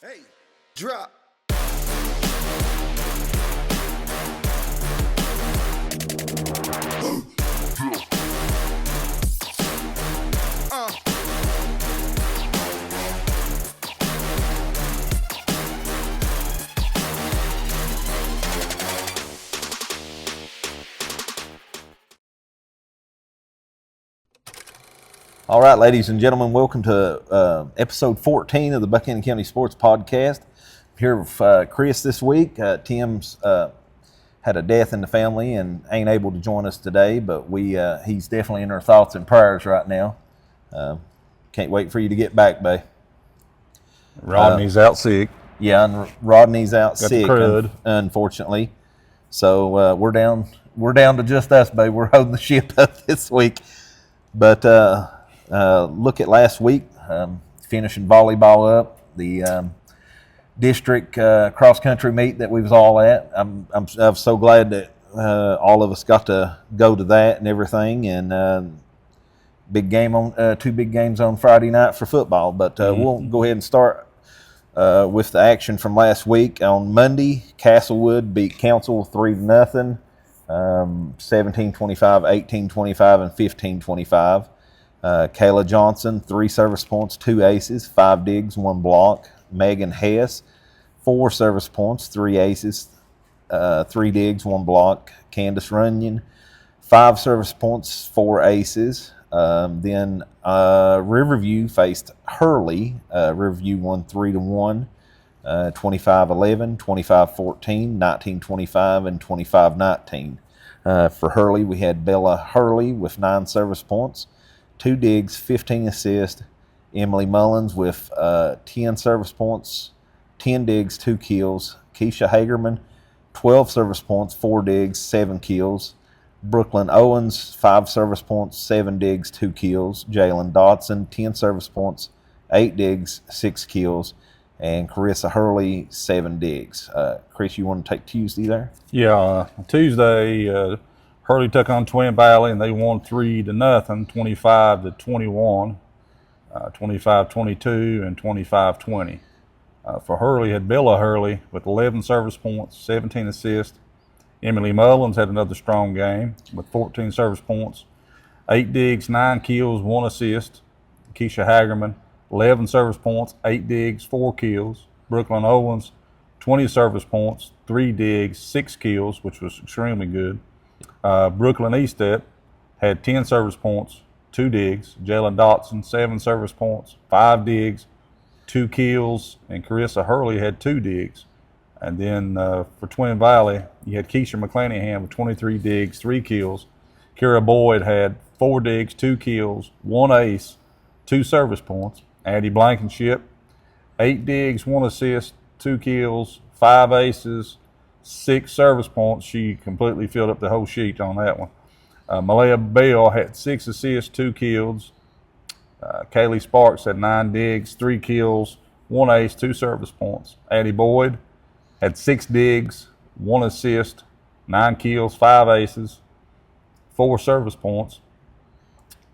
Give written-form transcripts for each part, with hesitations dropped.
Hey, drop. All right, ladies and gentlemen, welcome to episode 14 of the Buchanan County Sports Podcast. I'm here with Chris this week. Tim's had a death in the family and ain't able to join us today, but he's definitely in our thoughts and prayers right now. Can't wait for you to get back, babe. Rodney's out sick. Yeah, and Rodney's out Got sick, the crud. Unfortunately. So we're down to just us, babe. We're holding the ship up this week. But look at last week, finishing volleyball up, the district cross-country meet that we was all at. I'm so glad that all of us got to go to that and everything. And two big games on Friday night for football. But we'll go ahead and start with the action from last week. On Monday, Castlewood beat Council 3-0, 17-25, 18-25, and 15-25. Kayla Johnson, 3 service points, 2 aces, 5 digs, 1 block. Megan Hess, 4 service points, 3 aces, 3 digs, 1 block. Candace Runyon, 5 service points, 4 aces. Then Riverview faced Hurley. Riverview won 3-1, 25-11, 25-14, 19-25, and 25-19. For Hurley, we had Bella Hurley with 9 service points, 2 digs, 15 assists. Emily Mullins with 10 service points, 10 digs, 2 kills. Keisha Hagerman, 12 service points, 4 digs, 7 kills. Brooklyn Owens, 5 service points, 7 digs, 2 kills. Jalen Dotson, 10 service points, 8 digs, 6 kills. And Carissa Hurley, 7 digs. Chris, you want to take Tuesday there? Yeah, Tuesday, Hurley took on Twin Valley and they won 3-0, 25-21, 25-22, and 25-20. For Hurley, had Bella Hurley with 11 service points, 17 assists. Emily Mullins had another strong game with 14 service points, 8 digs, 9 kills, 1 assist. Keisha Hagerman, 11 service points, 8 digs, 4 kills. Brooklyn Owens, 20 service points, 3 digs, 6 kills, which was extremely good. Brooklyn Eastep had 10 service points, 2 digs. Jalen Dotson, 7 service points, 5 digs, 2 kills. And Carissa Hurley had 2 digs. And then for Twin Valley, you had Keisha McClanahan with 23 digs, 3 kills. Kira Boyd had 4 digs, 2 kills, 1 ace, 2 service points. Addie Blankenship, 8 digs, 1 assist, 2 kills, 5 aces, 6 service points. She completely filled up the whole sheet on that one. Malaya Bell had 6 assists, 2 kills. Kaylee Sparks had 9 digs, 3 kills, 1 ace, 2 service points. Addie Boyd had 6 digs, 1 assist, 9 kills, 5 aces, 4 service points.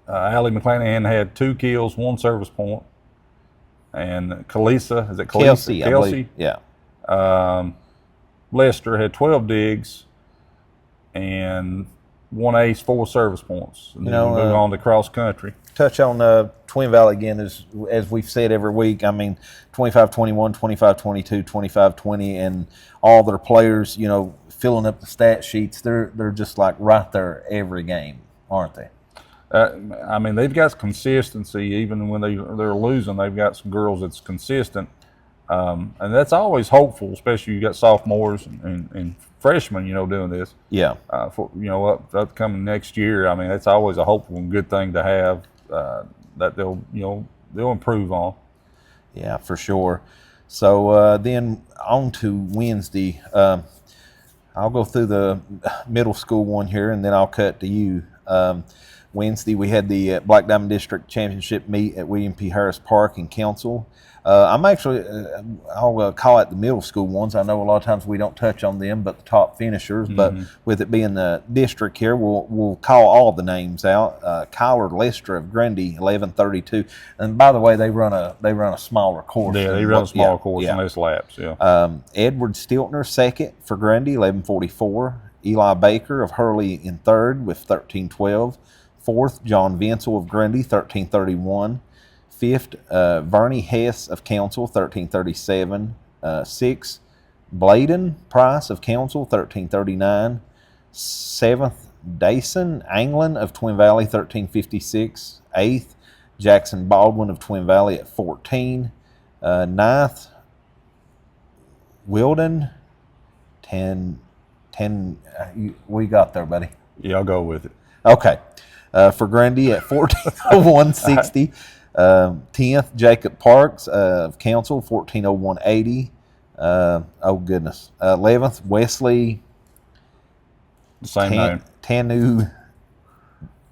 Allie McClanahan had 2 kills, 1 service point. And Kalisa, is it Kalisa? Kelsey, I believe. Yeah. Lester had 12 digs and 1 ace, 4 service points. And then we move on to cross country. Touch on Twin Valley again, as we've said every week. I mean, 25-21, 25-22, 25-20, and all their players, filling up the stat sheets. They're just like right there every game, aren't they? I mean, they've got consistency. Even when they're losing, they've got some girls that's consistent. And that's always hopeful, especially you got sophomores and freshmen, doing this. Yeah. For upcoming next year, I mean, it's always a hopeful and good thing to have that they'll improve on. Yeah, for sure. So then on to Wednesday. I'll go through the middle school one here, and then I'll cut to you. Wednesday, we had the Black Diamond District Championship meet at William P. Harris Park in Council. I'm actually, I'll call out the middle school ones. I know a lot of times we don't touch on them, but the top finishers. But with it being the district here, we'll call all the names out. Kyler Lester of Grundy, 11:32. And by the way, they run a smaller course. Yeah, they run a smaller course and less laps. Yeah. Edward Stiltner, second for Grundy, 11:44. Eli Baker of Hurley in third with 13:12. Fourth, John Vinsel of Grundy, 13:31. Fifth, Vernie Hess of Council, 13:37. Sixth, Bladen Price of Council, 13:39. Seventh, Dason Anglin of Twin Valley, 13:56. Eighth, Jackson Baldwin of Twin Valley at 14. Ninth, Wilden, 10. We got there, buddy. Yeah, I'll go with it. Okay. For Grundy at 14:01.60. 10th, Jacob Parks of Council, 14:01.80. Oh, goodness. 11th, Wesley Same name. Tanu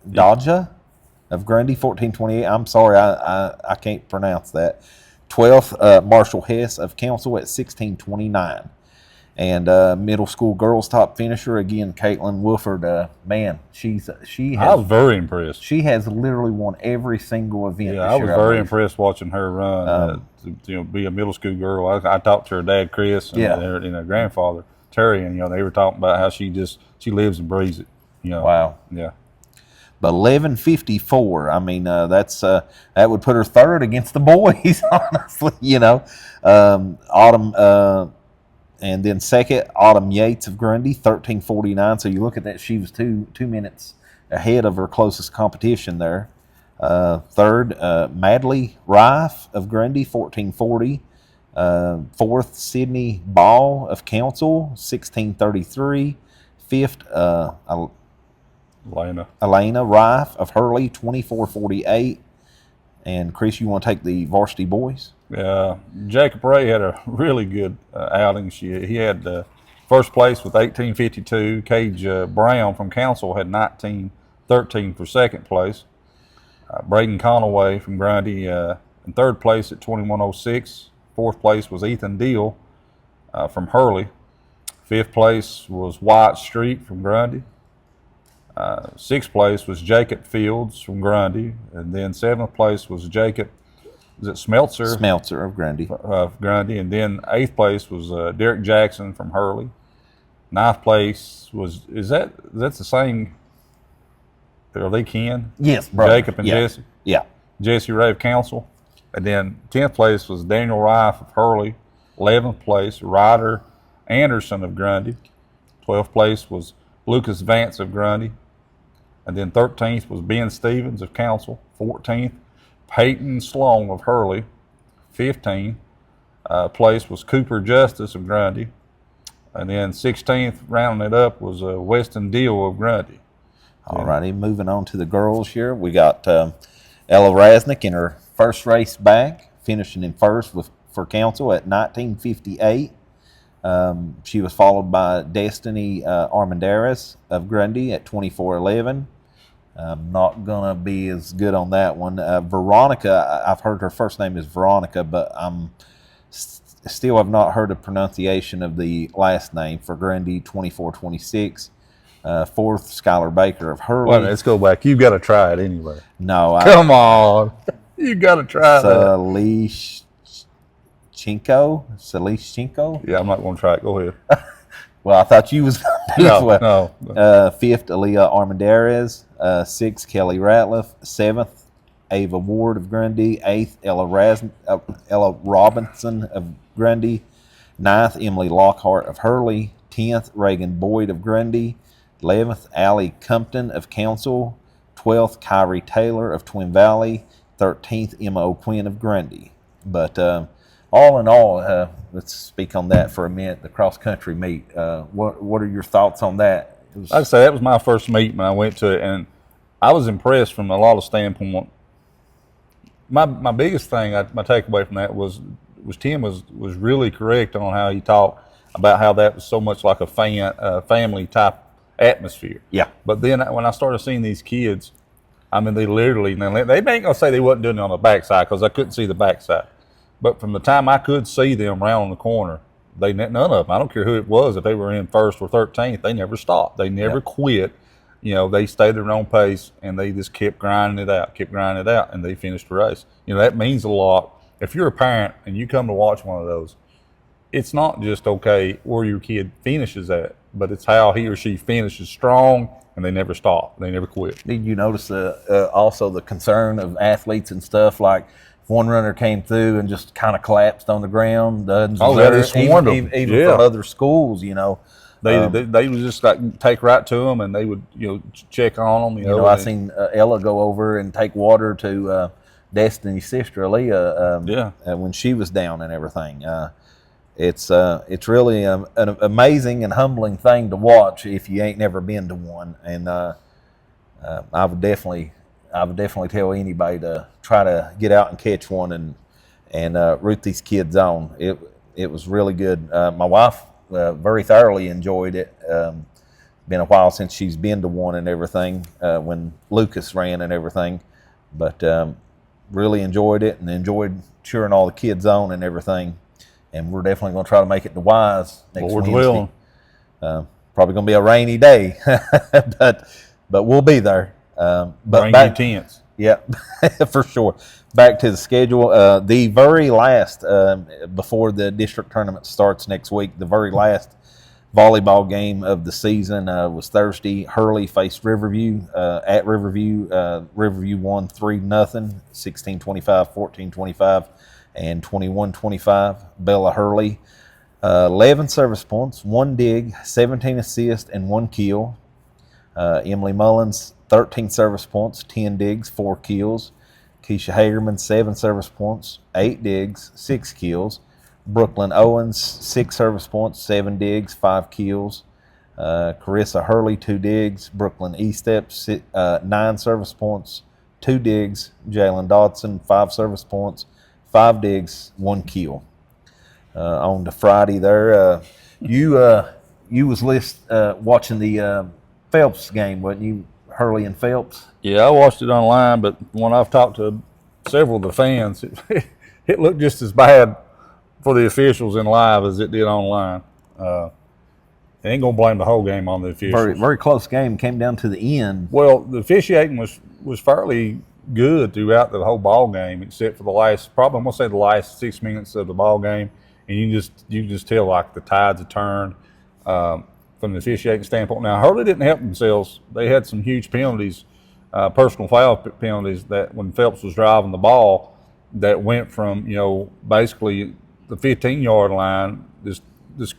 Dodja of Grundy, 14:28. I'm sorry, I can't pronounce that. 12th, Marshall Hess of Council at 16:29. And middle school girls top finisher again, Caitlin Wolford. Man, she I was very impressed. She has literally won every single event. Yeah, I was very impressed watching her run. To be a middle school girl, I talked to her dad Chris and her grandfather Terry, and they were talking about how she lives and breathes it. Wow. Yeah. But 11:54. I mean, that would put her third against the boys. Honestly, Autumn. And then second, Autumn Yates of Grundy, 13:49. So you look at that, she was two minutes ahead of her closest competition there. Third, Madley Rife of Grundy, 14:40. Fourth, Sydney Ball of Council, 16:33. Fifth, Elena Rife of Hurley, 24:48. And Chris, you want to take the varsity boys? Jacob Ray had a really good outing. He had first place with 18:52. Cage Brown from Council had 19:13 for second place. Braden Conaway from Grundy in third place at 21:06. Fourth place was Ethan Deal from Hurley. Fifth place was Wyatt Street from Grundy. Sixth place was Jacob Fields from Grundy. And then seventh place was Jacob Smeltzer? Smeltzer of Grundy. Grundy. And then eighth place was Derek Jackson from Hurley. Ninth place was, that's the same, are they kin? Yes, brother. Jacob and Jesse? Yeah. Jesse Ray of Council. And then 10th place was Daniel Rife of Hurley. 11th place, Ryder Anderson of Grundy. 12th place was Lucas Vance of Grundy. And then 13th was Ben Stevens of Council. 14th, Peyton Sloan of Hurley. 15th place was Cooper Justice of Grundy. And then 16th, rounding it up, was Weston Deal of Grundy. All righty, moving on to the girls here. We got Ella Rasnake in her first race back, finishing in first for Council at 19:58. She was followed by Destiny Armendariz of Grundy at 24:11. Not going to be as good on that one. Veronica, I've heard her first name is Veronica, but still have not heard the pronunciation of the last name for Grundy, 24:26. Fourth, Skylar Baker of Hurley. Well, let's go back. You've got to try it anyway. No. Come on. You got to try that. Salischenko? Yeah, I'm not going to try it. Go ahead. Well, I thought you was going to do as well. No. Fifth, Aaliyah Armendariz. Sixth, Kelly Ratliff. Seventh, Ava Ward of Grundy. Eighth, Ella Robinson of Grundy. Ninth, Emily Lockhart of Hurley. 10th, Reagan Boyd of Grundy. 11th, Allie Compton of Council. 12th, Kyrie Taylor of Twin Valley. 13th, Emma O'Quinn of Grundy. But all in all, let's speak on that for a minute, the cross-country meet. What are your thoughts on that? Like I say, that was my first meet when I went to it, and I was impressed from a lot of standpoint. My biggest thing, my takeaway from that was Tim was really correct on how he talked about how that was so much like a family type atmosphere. Yeah. But then when I started seeing these kids, I mean, they literally, now, they ain't gonna say they wasn't doing it on the backside because I couldn't see the backside. But from the time I could see them round the corner, none of them, I don't care who it was, if they were in first or 13th, they never stopped. They never quit. You know, they stayed their own pace and they just kept grinding it out, and they finished the race. You know, that means a lot. If you're a parent and you come to watch one of those, it's not just okay where your kid finishes at, but it's how he or she finishes strong, and they never stop. They never quit. Did you notice also the concern of athletes and stuff? Like if one runner came through and just kind of collapsed on the ground, dozens of others, even from other schools, you know. They would just like take right to them, and they would check on them. You know, I seen Ella go over and take water to Destiny's sister Aaliyah when she was down and everything. It's really an amazing and humbling thing to watch if you ain't never been to one. And I would definitely tell anybody to try to get out and catch one and root these kids on. It was really good. My wife very thoroughly enjoyed it. Been a while since she's been to one and everything when Lucas ran and everything, but really enjoyed it and enjoyed cheering all the kids on and everything. And we're definitely going to try to make it to Wise next Wednesday. Probably going to be a rainy day, but we'll be there. Bring your tents. Yeah, for sure. Back to the schedule. The very last, before the district tournament starts next week, the very last volleyball game of the season was Thursday. Hurley faced Riverview at Riverview. Riverview won 3-0, 16-25, 14-25. And 21-25, Bella Hurley, 11 service points, 1 dig, 17 assists, and 1 kill. Emily Mullins, 13 service points, 10 digs, 4 kills. Keisha Hagerman, 7 service points, 8 digs, 6 kills. Brooklyn Owens, 6 service points, 7 digs, 5 kills. Carissa Hurley, 2 digs. Brooklyn Estep, 9 service points, 2 digs. Jalen Dodson, 5 service points, 5 digs, 1 kill. On to Friday there, you was watching the Phelps game, wasn't you? Hurley and Phelps. Yeah, I watched it online, but when I've talked to several of the fans, it looked just as bad for the officials in live as it did online. I ain't gonna blame the whole game on the officials. Very, very close game. Came down to the end. Well, the officiating was fairly good throughout the whole ball game, except for the last 6 minutes of the ball game, and you can just tell like the tides have turned from the officiating standpoint. Now Hurley didn't help themselves; they had some huge penalties, personal foul penalties that when Phelps was driving the ball, that went from basically the 15-yard line, just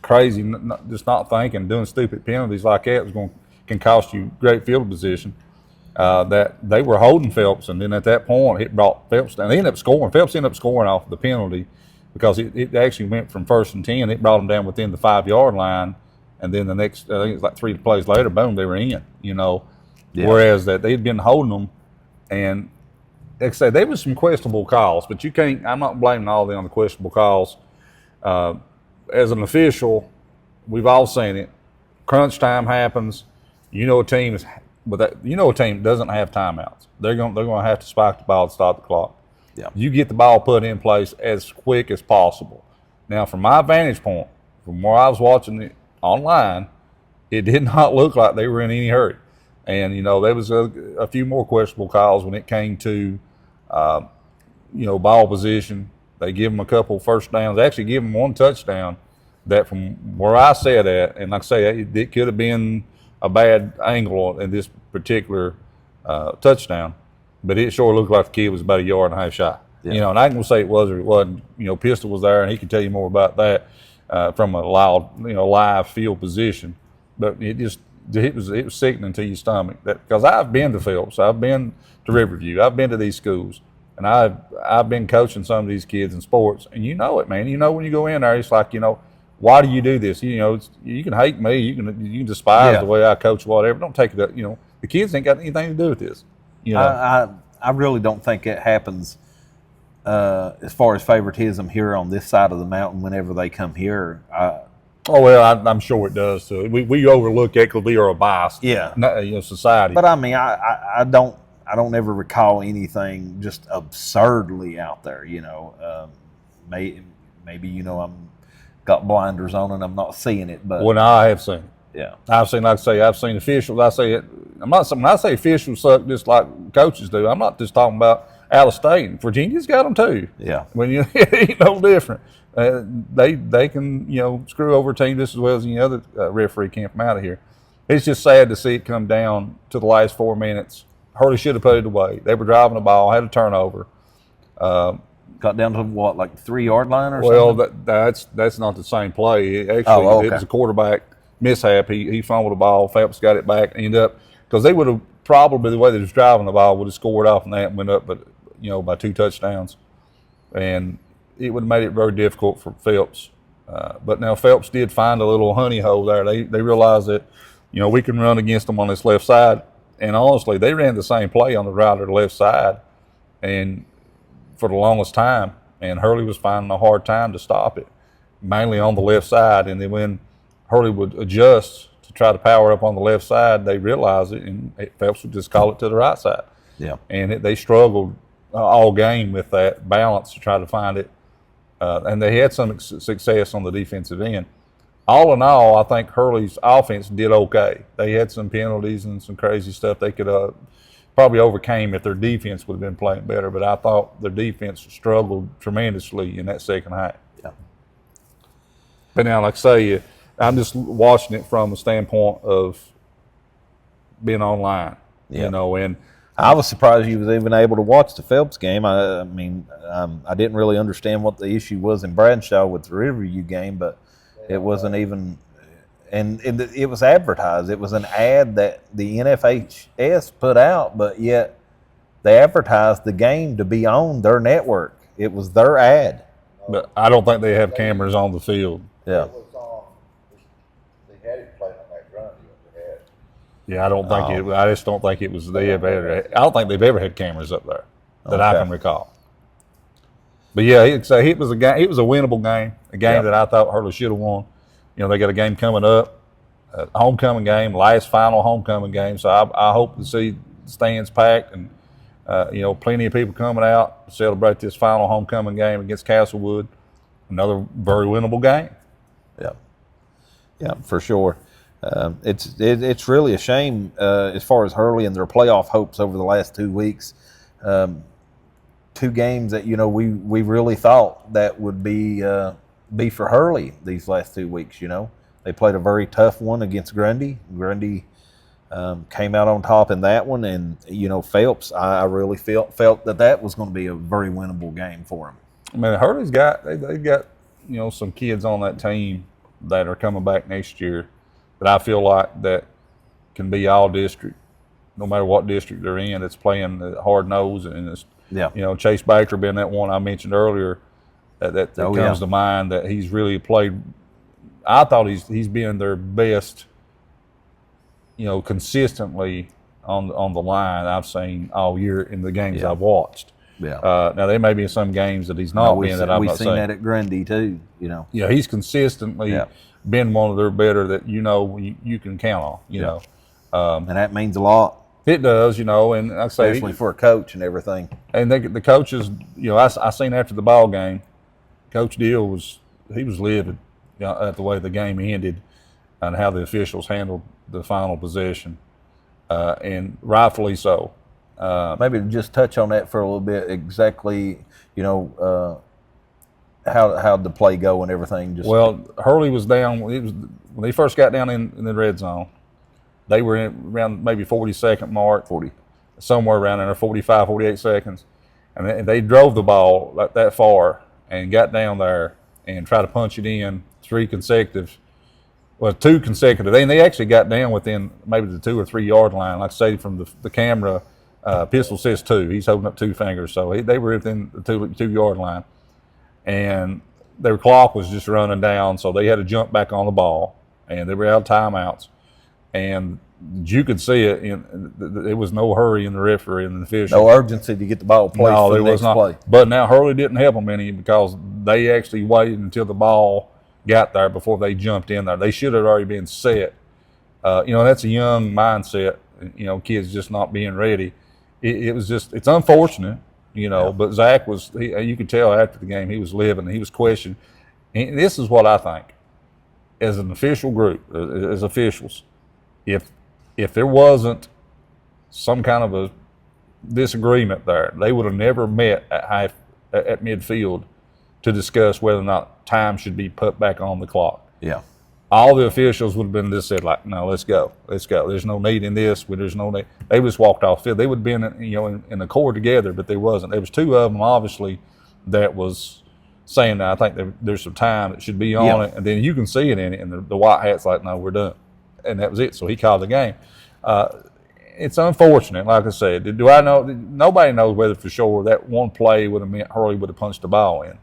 crazy, just not thinking, doing stupid penalties like that can cost you great field position. That they were holding Phelps, and then at that point, it brought Phelps down. They ended up scoring. Phelps ended up scoring off the penalty because it actually went from 1st and 10. It brought them down within the 5-yard line, and then the next, I think it was like 3 plays later, boom, they were in. Yeah. Whereas that they'd been holding them, and like I say, there was some questionable calls, but you can't. I'm not blaming all them on the questionable calls. As an official, we've all seen it. Crunch time happens. A team is. But a team doesn't have timeouts. They're going to have to spike the ball to stop the clock. Yeah. You get the ball put in place as quick as possible. Now, from my vantage point, from where I was watching it online, it did not look like they were in any hurry. And there was a few more questionable calls when it came to ball position. They give them a couple first downs. They actually give them 1 touchdown. That from where I sat at, and like I say, it could have been a bad angle in this particular touchdown, but it sure looked like the kid was about 1.5 yards shy. Yeah. And I ain't gonna say it was or it wasn't. Pistol was there, and he can tell you more about that from a live field position. But it was sickening to your stomach. Because I've been to Phelps, I've been to Riverview, I've been to these schools, and I've been coaching some of these kids in sports, and it, man. When you go in there, it's like why do you do this? You can hate me. You can despise the way I coach, whatever. Don't take it up. The kids ain't got anything to do with this. I really don't think it happens as far as favoritism here on this side of the mountain whenever they come here. Oh well, I'm sure it does too. We overlook it because we are a biased, society. But I mean, I don't ever recall anything just absurdly out there. Maybe I'm got blinders on and I'm not seeing it. But well, I have seen it. Yeah, I've seen, like I say, I've seen officials. I say it. I'm not. When I say officials suck, just like coaches do. I'm not just talking about Alice State. Virginia's got them too. Yeah. When it ain't no different. They can screw over a team just as well as any other referee camp them out of here. It's just sad to see it come down to the last 4 minutes. Hurley should have put it away. They were driving the ball, had a turnover. Got down to what, like 3 yard line or something? Well, that's not the same play. Actually, It was a quarterback mishap. He fumbled the ball. Phelps got it back. Ended up because they would have probably, the way they was driving the ball, would have scored off and that and went up, but by 2 touchdowns, and it would have made it very difficult for Phelps. But now Phelps did find a little honey hole there. They realized that we can run against them on this left side, and honestly, they ran the same play on the right or the left side, and for the longest time, and Hurley was finding a hard time to stop it, mainly on the left side. And then when Hurley would adjust to try to power up on the left side, they realized it, and Phelps would just call it to the right side. Yeah. And they struggled all game with that balance to try to find it, and they had some success on the defensive end. All in all, I think Hurley's offense did okay. They had some penalties and some crazy stuff they could probably overcame if their defense would have been playing better, but I thought their defense struggled tremendously in that second half. Yeah. But now, like I say, I'm just watching it from the standpoint of being online, and I was surprised you was even able to watch the Phelps game. I didn't really understand what the issue was in Bradshaw with the Riverview game, but it wasn't even, and it was advertised. It was an ad that the NFHS put out, but yet they advertised the game to be on their network. It was their ad. But I don't think they have cameras on the field. Yeah. They had it playing on that Grundy. Yeah, I don't think I just don't think it was. I don't think they've ever had cameras up there that I can recall. But yeah, it was a game. It was a winnable game. A game that I thought Hurley should have won. They got a game coming up, a homecoming game, last final homecoming game. So I hope to see the stands packed and plenty of people coming out to celebrate this final homecoming game against Castlewood. Another very winnable game. Yeah, for sure. It's really a shame as far as Hurley and their playoff hopes over the last 2 weeks. 2 games that we really thought that would be for Hurley these last 2 weeks. They played a very tough one against Grundy. Grundy came out on top in that one, and Phelps, I really felt that was going to be a very winnable game for him. I mean, Hurley's got they got some kids on that team that are coming back next year that I feel like that can be all district, no matter what district they're in. That's playing hard nose, and it's Chase Baker being that one I mentioned earlier that comes to mind, that he's really played. I thought he's been their best, consistently on the line I've seen all year in the games I've watched. Yeah. Now there may be some games that he's not been that I've not seen. We've seen that at Grundy too. Yeah, he's consistently been one of their better that you can count on. And that means a lot. It does, and like I say, especially for a coach and everything. And the coaches, I seen after the ball game, Coach Deal was livid at the way the game ended and how the officials handled the final possession, and rightfully so. Maybe just touch on that for a little bit. Exactly, how the play go and everything. Hurley was down. When they first got down in the red zone, they were around maybe 40-second mark, somewhere around there, 45, 48 seconds, and they drove the ball like that far and got down there and tried to punch it in 2 consecutive. And they actually got down within maybe the 2 or 3 yard line. Like I say, from the camera, Pistol says 2. He's holding up 2 fingers, so they were within the 2 yard line, and their clock was just running down, so they had to jump back on the ball, and they were out of timeouts, and you could see it. There was no hurry in the referee and the official. No urgency to get the ball played for the next play. But now Hurley didn't help them any, because they actually waited until the ball got there before they jumped in there. They should have already been set. That's a young mindset. Kids just not being ready. It's unfortunate, but Zach you could tell after the game he was living, he was questioning. And this is what I think, as an official group, as officials, if there wasn't some kind of a disagreement there, they would have never met at midfield to discuss whether or not time should be put back on the clock. Yeah. All the officials would have been just said, like, no, let's go. There's no need in this. There's no need. They just walked off field. They would have been, in the core together, but they wasn't. There was two of them, obviously, that was saying that I think there's some time that should be on it, and then you can see it in it, and the white hat's like, no, we're done. And that was it. So he called the game. It's unfortunate, like I said. Do I know? Nobody knows whether for sure that one play would have meant Hurley would have punched the ball in.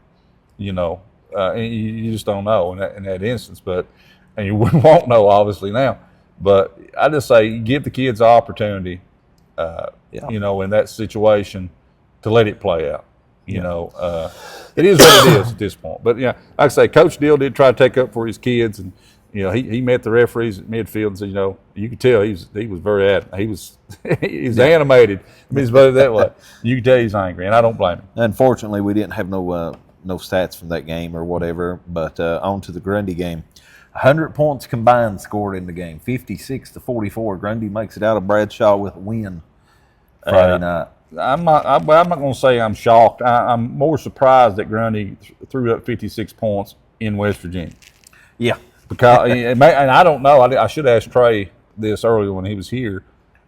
And you just don't know in that instance. And you won't know obviously now. But I just say give the kids the opportunity, in that situation to let it play out. It is what it is at this point. But like I say, Coach Deal did try to take up for his kids, and he met the referees at midfield and said, you could tell he was very adamant. He was animated. I mean, put it that way. You could tell he's angry, and I don't blame him. Unfortunately, we didn't have no stats from that game or whatever. But on to the Grundy game. 100 points combined scored in the game, 56-44. Grundy makes it out of Bradshaw with a win Friday night. I'm not going to say I'm shocked. I'm more surprised that Grundy threw up 56 points in West Virginia. Yeah. Because and I don't know. I should ask Trey this earlier when he was here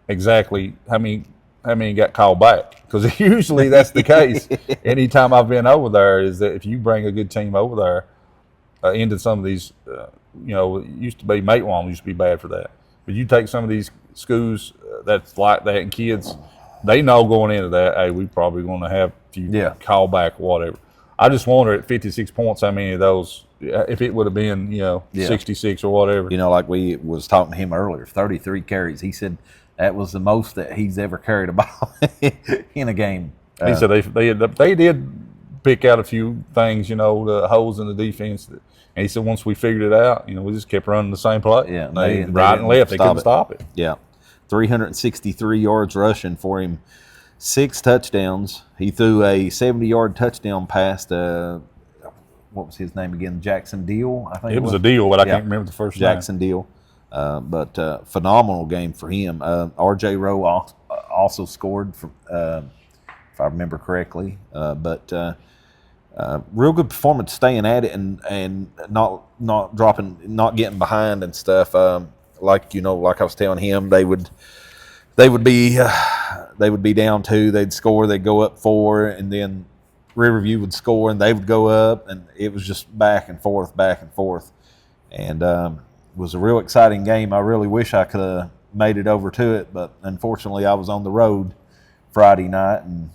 exactly how many got called back, because usually that's the case. Anytime I've been over there, is that if you bring a good team over there into some of these, it used to be Matewan used to be bad for that. But you take some of these schools that's like that, and kids, they know going into that, hey, we probably going to have a few call back or whatever. I just wonder at 56 points how many of those, if it would have been 66 or whatever. Like we was talking to him earlier, 33 carries. He said that was the most that he's ever carried a ball in a game. He said they did pick out a few things, the holes in the defense. And he said once we figured it out, we just kept running the same play. Yeah, they right and left, they couldn't stop it. Yeah, 363 yards rushing for him, 6 touchdowns. He threw a 70-yard touchdown pass to, what was his name again? Jackson Deal, I think. It was a Deal, but I can't remember the first name. Jackson Deal. But phenomenal game for him. R.J. Rowe also scored, if I remember correctly. Real good performance, staying at it and not dropping, not getting behind and stuff. Like I was telling him, they would be down 2, they'd score, they'd go up 4, and then Riverview would score and they would go up, and it was just back and forth, and it was a real exciting game. I really wish I could have made it over to it, but unfortunately I was on the road Friday night and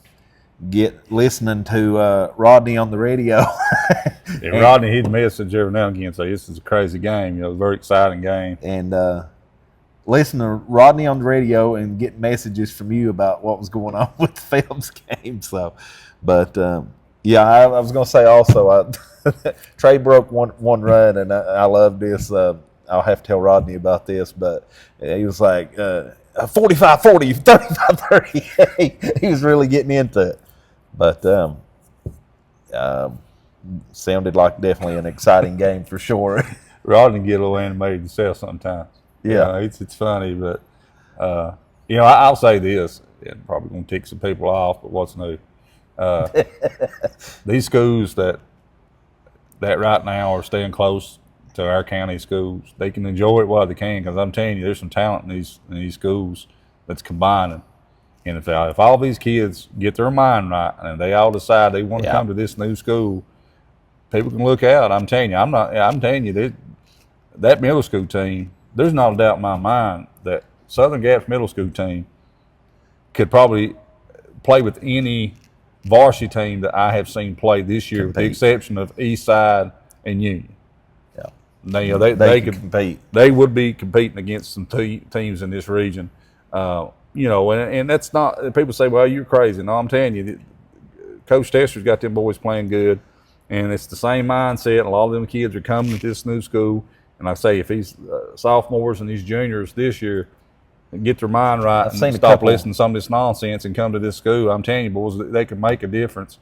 listening to Rodney on the radio. Rodney, he'd message every now and again, say this is a crazy game, a very exciting game. And listening to Rodney on the radio and getting messages from you about what was going on with the Phelps game. So, but I was going to say also, Trey broke one run, and I love this. I'll have to tell Rodney about this, but he was like 45-40, 35-30. He was really getting into it. But sounded like definitely an exciting game for sure. Rodney get a little animated himself sometimes. Yeah, it's funny, but I'll say this, and probably going to tick some people off, but what's new? These schools that right now are staying close to our county schools, they can enjoy it while they can, because I'm telling you, there's some talent in these schools that's combining. And if all these kids get their mind right and they all decide they want to come to this new school, people can look out. I'm telling you, that middle school team, there's not a doubt in my mind that Southern Gap's middle school team could probably play with any varsity team that I have seen play this year, with the exception of Eastside and Union. Yeah, they could compete. They would be competing against some teams in this region. And that's not, people say, well, you're crazy. No, I'm telling you, Coach Tester's got them boys playing good. And it's the same mindset. A lot of them kids are coming to this new school. And like I say, if these sophomores and these juniors this year get their mind right and stop listening to some of this nonsense and come to this school, I'm telling you, boys, they can make a difference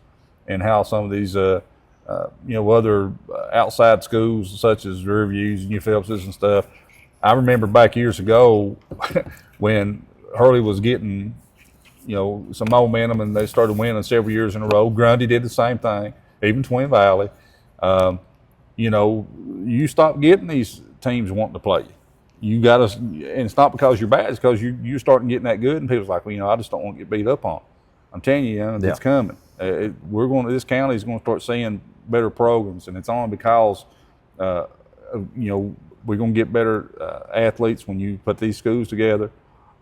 in how some of these, other outside schools such as Riverviews and New Phelps's and stuff. I remember back years ago when Hurley was getting, some momentum and they started winning several years in a row. Grundy did the same thing, even Twin Valley. You stop getting these teams wanting to play you. You got to, and it's not because you're bad, it's because you're starting getting that good, and people's like, I just don't want to get beat up on. I'm telling you, it's coming. This county is going to start seeing better programs, and it's only because, we're going to get better athletes when you put these schools together.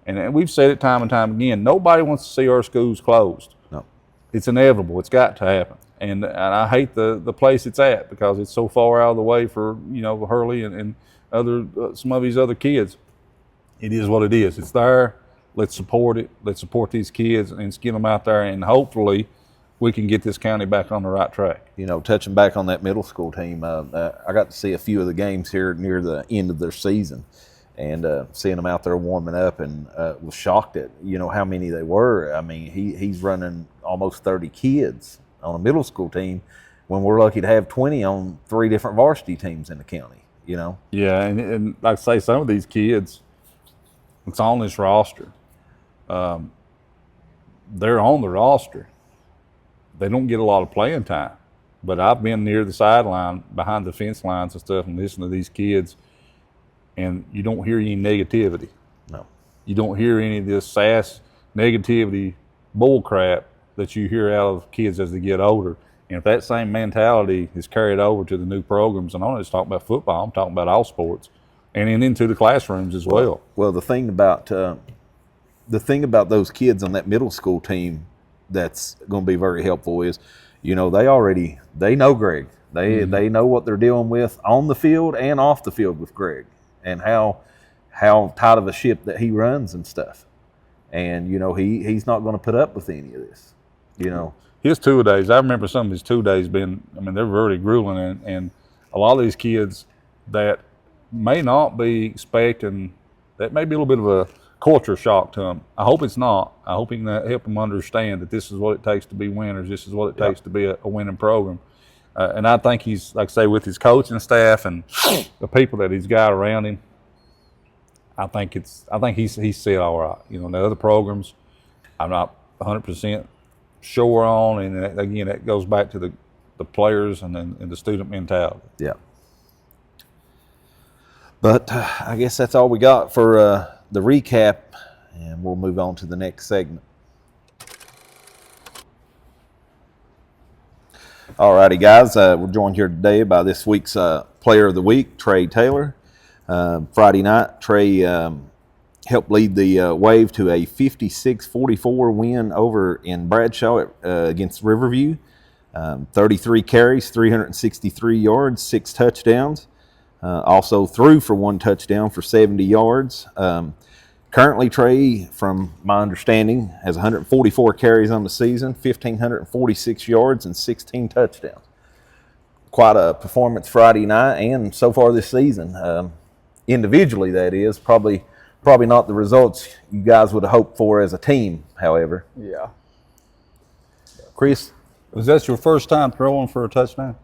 And we've said it time and time again, nobody wants to see our schools closed. No. It's inevitable. It's got to happen. And I hate the place it's at because it's so far out of the way for, Hurley and other some of these other kids. It is what it is. It's there. Let's support it. Let's support these kids and let's get them out there, and hopefully we can get this county back on the right track. Touching back on that middle school team, I got to see a few of the games here near the end of their season, and seeing them out there warming up, and was shocked at how many they were. I mean, he's running almost 30 kids on a middle school team when we're lucky to have 20 on 3 different varsity teams in the county. Yeah, and like I say, some of these kids, it's on this roster. They're on the roster. They don't get a lot of playing time. But I've been near the sideline, behind the fence lines and stuff, and listening to these kids, and you don't hear any negativity. No. You don't hear any of this sass, negativity, bull crap that you hear out of kids as they get older. And if that same mentality is carried over to the new programs, and I'm not just talking about football, I'm talking about all sports, and then into the classrooms as well. Well, the thing about those kids on that middle school team that's going to be very helpful is, they know Greg. They know what they're dealing with on the field and off the field with Greg, and how tight of a ship that he runs and stuff. And he's not going to put up with any of this. His 2-a-days, I remember some of his 2-a-days being, they're very grueling, and a lot of these kids that may not be expecting, that may be a little bit of a culture shock to them. I hope it's not. I hope he can help them understand that this is what it takes to be winners. This is what it takes to be a winning program. And I think he's, like I say, with his coaching staff and the people that he's got around him, I think he's set all right. The other programs, I'm not 100% sure on, and again, that goes back to the players and the student mentality. Yeah. But I guess that's all we got for the recap, and we'll move on to the next segment. All righty, guys. We're joined here today by this week's Player of the Week, Trey Taylor. Friday night, Trey helped lead the Wave to a 56-44 win over in Bradshaw against Riverview. 33 carries, 363 yards, 6 touchdowns. Also threw for 1 touchdown for 70 yards. Currently, Trey, from my understanding, has 144 carries on the season, 1,546 yards, and 16 touchdowns. Quite a performance Friday night and so far this season. Individually, that is, probably not the results you guys would have hoped for as a team, however. Yeah. Chris? Was that your first time throwing for a touchdown?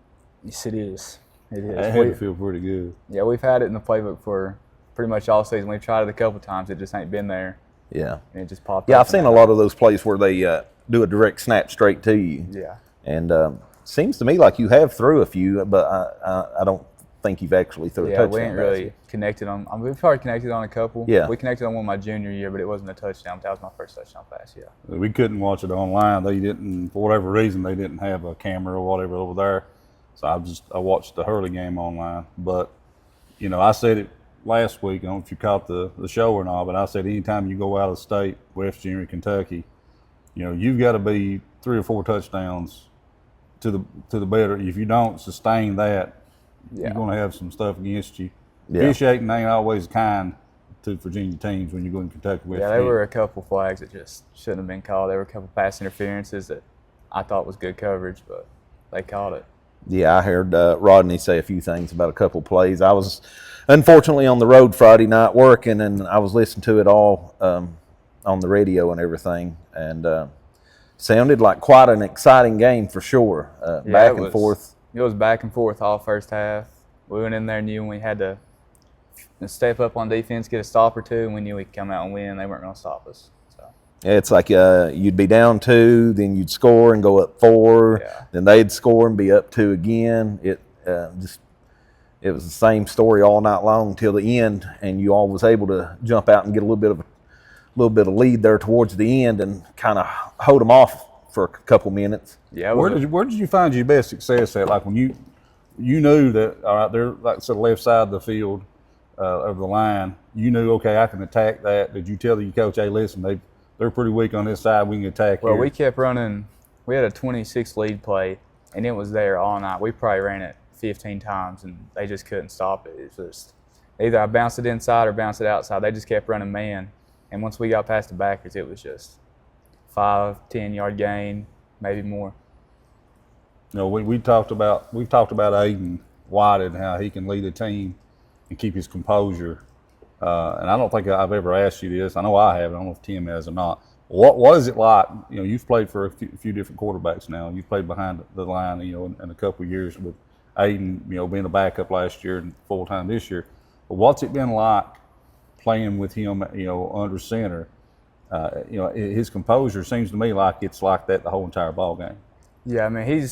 Yes, it is. It is. That had to feel pretty good. Yeah, we've had it in the playbook for pretty much all season. We've tried it a couple times. It just ain't been there. Yeah. And it just popped up. Yeah, I've seen a lot of those plays where they do a direct snap straight to you. Yeah. And seems to me like you have threw a few, but I don't think you've actually threw a touchdown. Yeah, we ain't really connected on. We've probably connected on a couple. Yeah. We connected on one my junior year, but it wasn't a touchdown. That was my first touchdown pass. Yeah. We couldn't watch it online. They didn't, for whatever reason, they didn't have a camera or whatever over there. So I watched the Hurley game online. But I said it last week. I don't know if you caught the show or not, but I said anytime you go out of state, West Virginia, Kentucky, you've got to be 3 or 4 touchdowns to the better. If you don't sustain that, you're going to have some stuff against you. Yeah. Officiating ain't always kind to Virginia teams when you go in Kentucky. Yeah, there were a couple flags that just shouldn't have been called. There were a couple pass interferences that I thought was good coverage, but they called it. Yeah, I heard Rodney say a few things about a couple plays. I was unfortunately on the road Friday night working, and I was listening to it all on the radio and everything, and sounded like quite an exciting game for sure. Back and forth. It was back and forth all first half. We went in there knowing we had to step up on defense, get a stop or two, and we knew we could come out and win. They weren't going to stop us. So. It's like you'd be down 2, then you'd score and go up 4, then they'd score and be up 2 again. It was the same story all night long till the end, and you all was able to jump out and get a little bit of lead there towards the end and kind of hold them off for a couple minutes. Yeah. Where did you find your best success at? Like when you knew that, all right, they're like the left side of the field of the line, you knew, okay, I can attack that. Did you tell your coach, hey, listen, they're pretty weak on this side, we can attack Well, here? we kept running. We had a 26 lead play, and it was there all night. We probably ran it 15 times, and they just couldn't stop it. It's just either I bounced it inside or bounced it outside. They just kept running man. And once we got past the backers, it was just 5-10 yard gain, maybe more. You know, we've talked about Aiden White and how he can lead a team and keep his composure. And I don't think I've ever asked you this. I know I have. I don't know if Tim has or not. What is it like? You know, you've played for a few different quarterbacks now. You've played behind the line, you know, in a couple of years with Aiden, you know, being a backup last year and full time this year. But what's it been like playing with him, you know, under center? You know, his composure seems to me like it's like that the whole entire ball game. Yeah, I mean,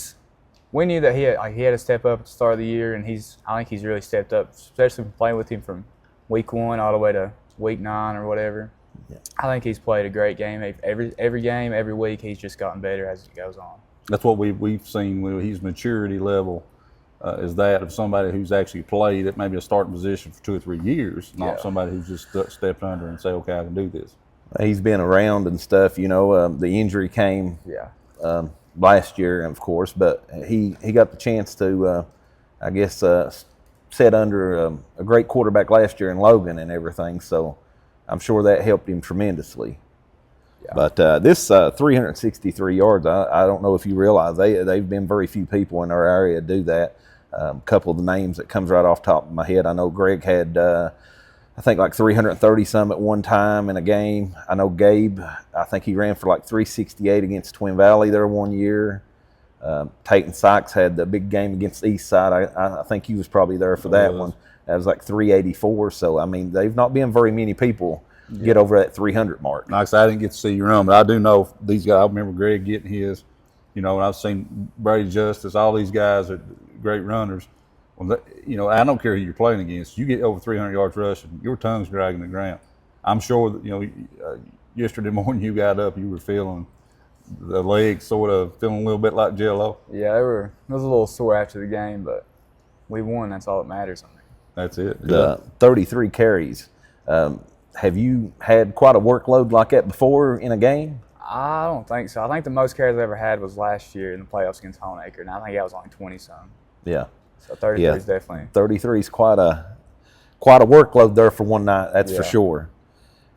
we knew that he had to step up at the start of the year, and I think he's really stepped up, especially playing with him from week 1 all the way to week 9 or whatever. Yeah. I think he's played a great game. Every game, every week, he's just gotten better as it goes on. That's what we've seen with his maturity level is that of somebody who's actually played at maybe a starting position for 2 or 3 years, not somebody who's just stepped under and say, okay, I can do this. He's been around and stuff, you know. The injury came last year, of course, but he got the chance to, I guess, set under a great quarterback last year in Logan and everything. So I'm sure that helped him tremendously. Yeah. But this 363 yards, I don't know if you realize they've been very few people in our area do that. A couple of the names that comes right off the top of my head. I know Greg had, I think, like 330 some at one time in a game. I know Gabe, I think he ran for like 368 against Twin Valley there one year. Peyton Sykes had the big game against Eastside. I think he was probably there for that one. That was like 384. So, I mean, they've not been very many people get over that 300 mark. Like I said, I didn't get to see your run, but I do know these guys. I remember Greg getting his, you know, and I've seen Brady Justice, all these guys are great runners. Well, you know, I don't care who you're playing against. You get over 300 yards rushing, your tongue's dragging the ground. I'm sure that, you know, yesterday morning you got up, you were feeling the legs sort of feeling a little bit like Jello. Yeah, it was a little sore after the game, but we won. That's all that matters. I mean. That's it. The 33 carries. Have you had quite a workload like that before in a game? I don't think so. I think the most carries I ever had was last year in the playoffs against Honeacre, and I think that was only 20-some. Yeah. So 33 is definitely. 33 is quite a workload there for one night. That's for sure.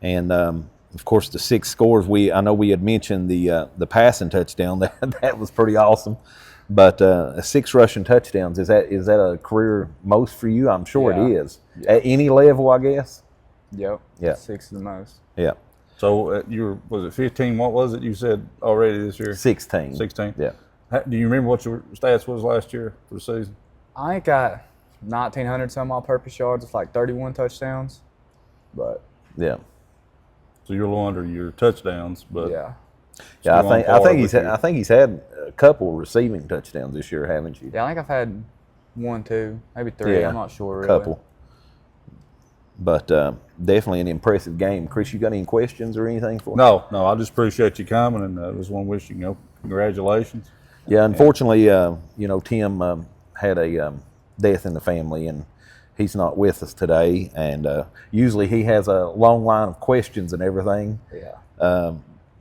And of course, the 6 scores. I know we had mentioned the passing touchdown. That was pretty awesome. But 6 rushing touchdowns, is that a career most for you? I'm sure it is. Yeah. At any level, I guess. Yep. Yeah. 6 is the most. Yeah. So was it 15? What was it you said already this year? 16. 16. Yeah. Do you remember what your stats was last year for the season? I think I got 1,900 some all-purpose yards. It's like 31 touchdowns. But yeah. So you're a little under your touchdowns, but yeah. I think he's had a couple receiving touchdowns this year, haven't you? Yeah, I think I've had 1, 2, maybe 3. Yeah, I'm not sure. Really. Couple. But definitely an impressive game. Chris, you got any questions or anything for me? No. I just appreciate you coming, and just want to wish you, congratulations. Yeah, unfortunately, Tim had a death in the family, and he's not with us today. And usually he has a long line of questions and everything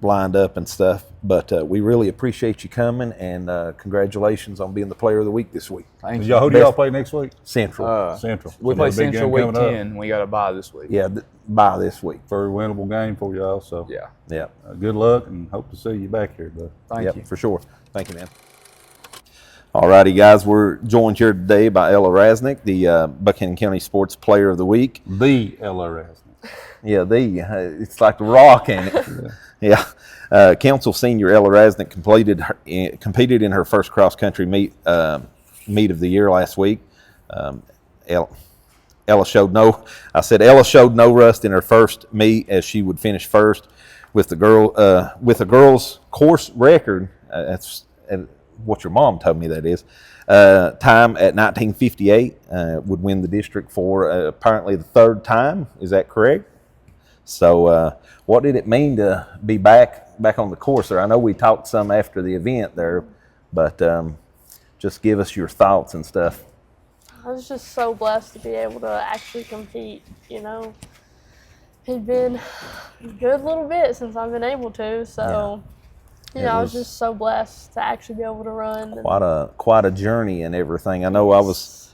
lined up and stuff. But we really appreciate you coming, and congratulations on being the player of the week this week. Thank you. Who do y'all play next week? Central. Central. We play Central week 10. We got a bye this week. Yeah, bye this week. Very winnable game for y'all. So yeah. Good luck, and hope to see you back here, bud. Thank you for sure. Thank you, man. All righty, guys. We're joined here today by Ella Rasnake, the Buchanan County Sports Player of the Week. The Ella Rasnake. Yeah, it's like the rock, ain't it? Yeah. Council Senior Ella Rasnake competed in her first cross-country meet of the year last week. Ella showed no rust in her first meet, as she would finish first with the girls' course record. That's what your mom told me that is. Time at 19:58 would win the district for apparently the third time. Is that correct? So, what did it mean to be back on the course there? I know we talked some after the event there, but just give us your thoughts and stuff. I was just so blessed to be able to actually compete, It'd been a good little bit since I've been able to, so, I was just so blessed to actually be able to run. Quite a journey and everything. I know I was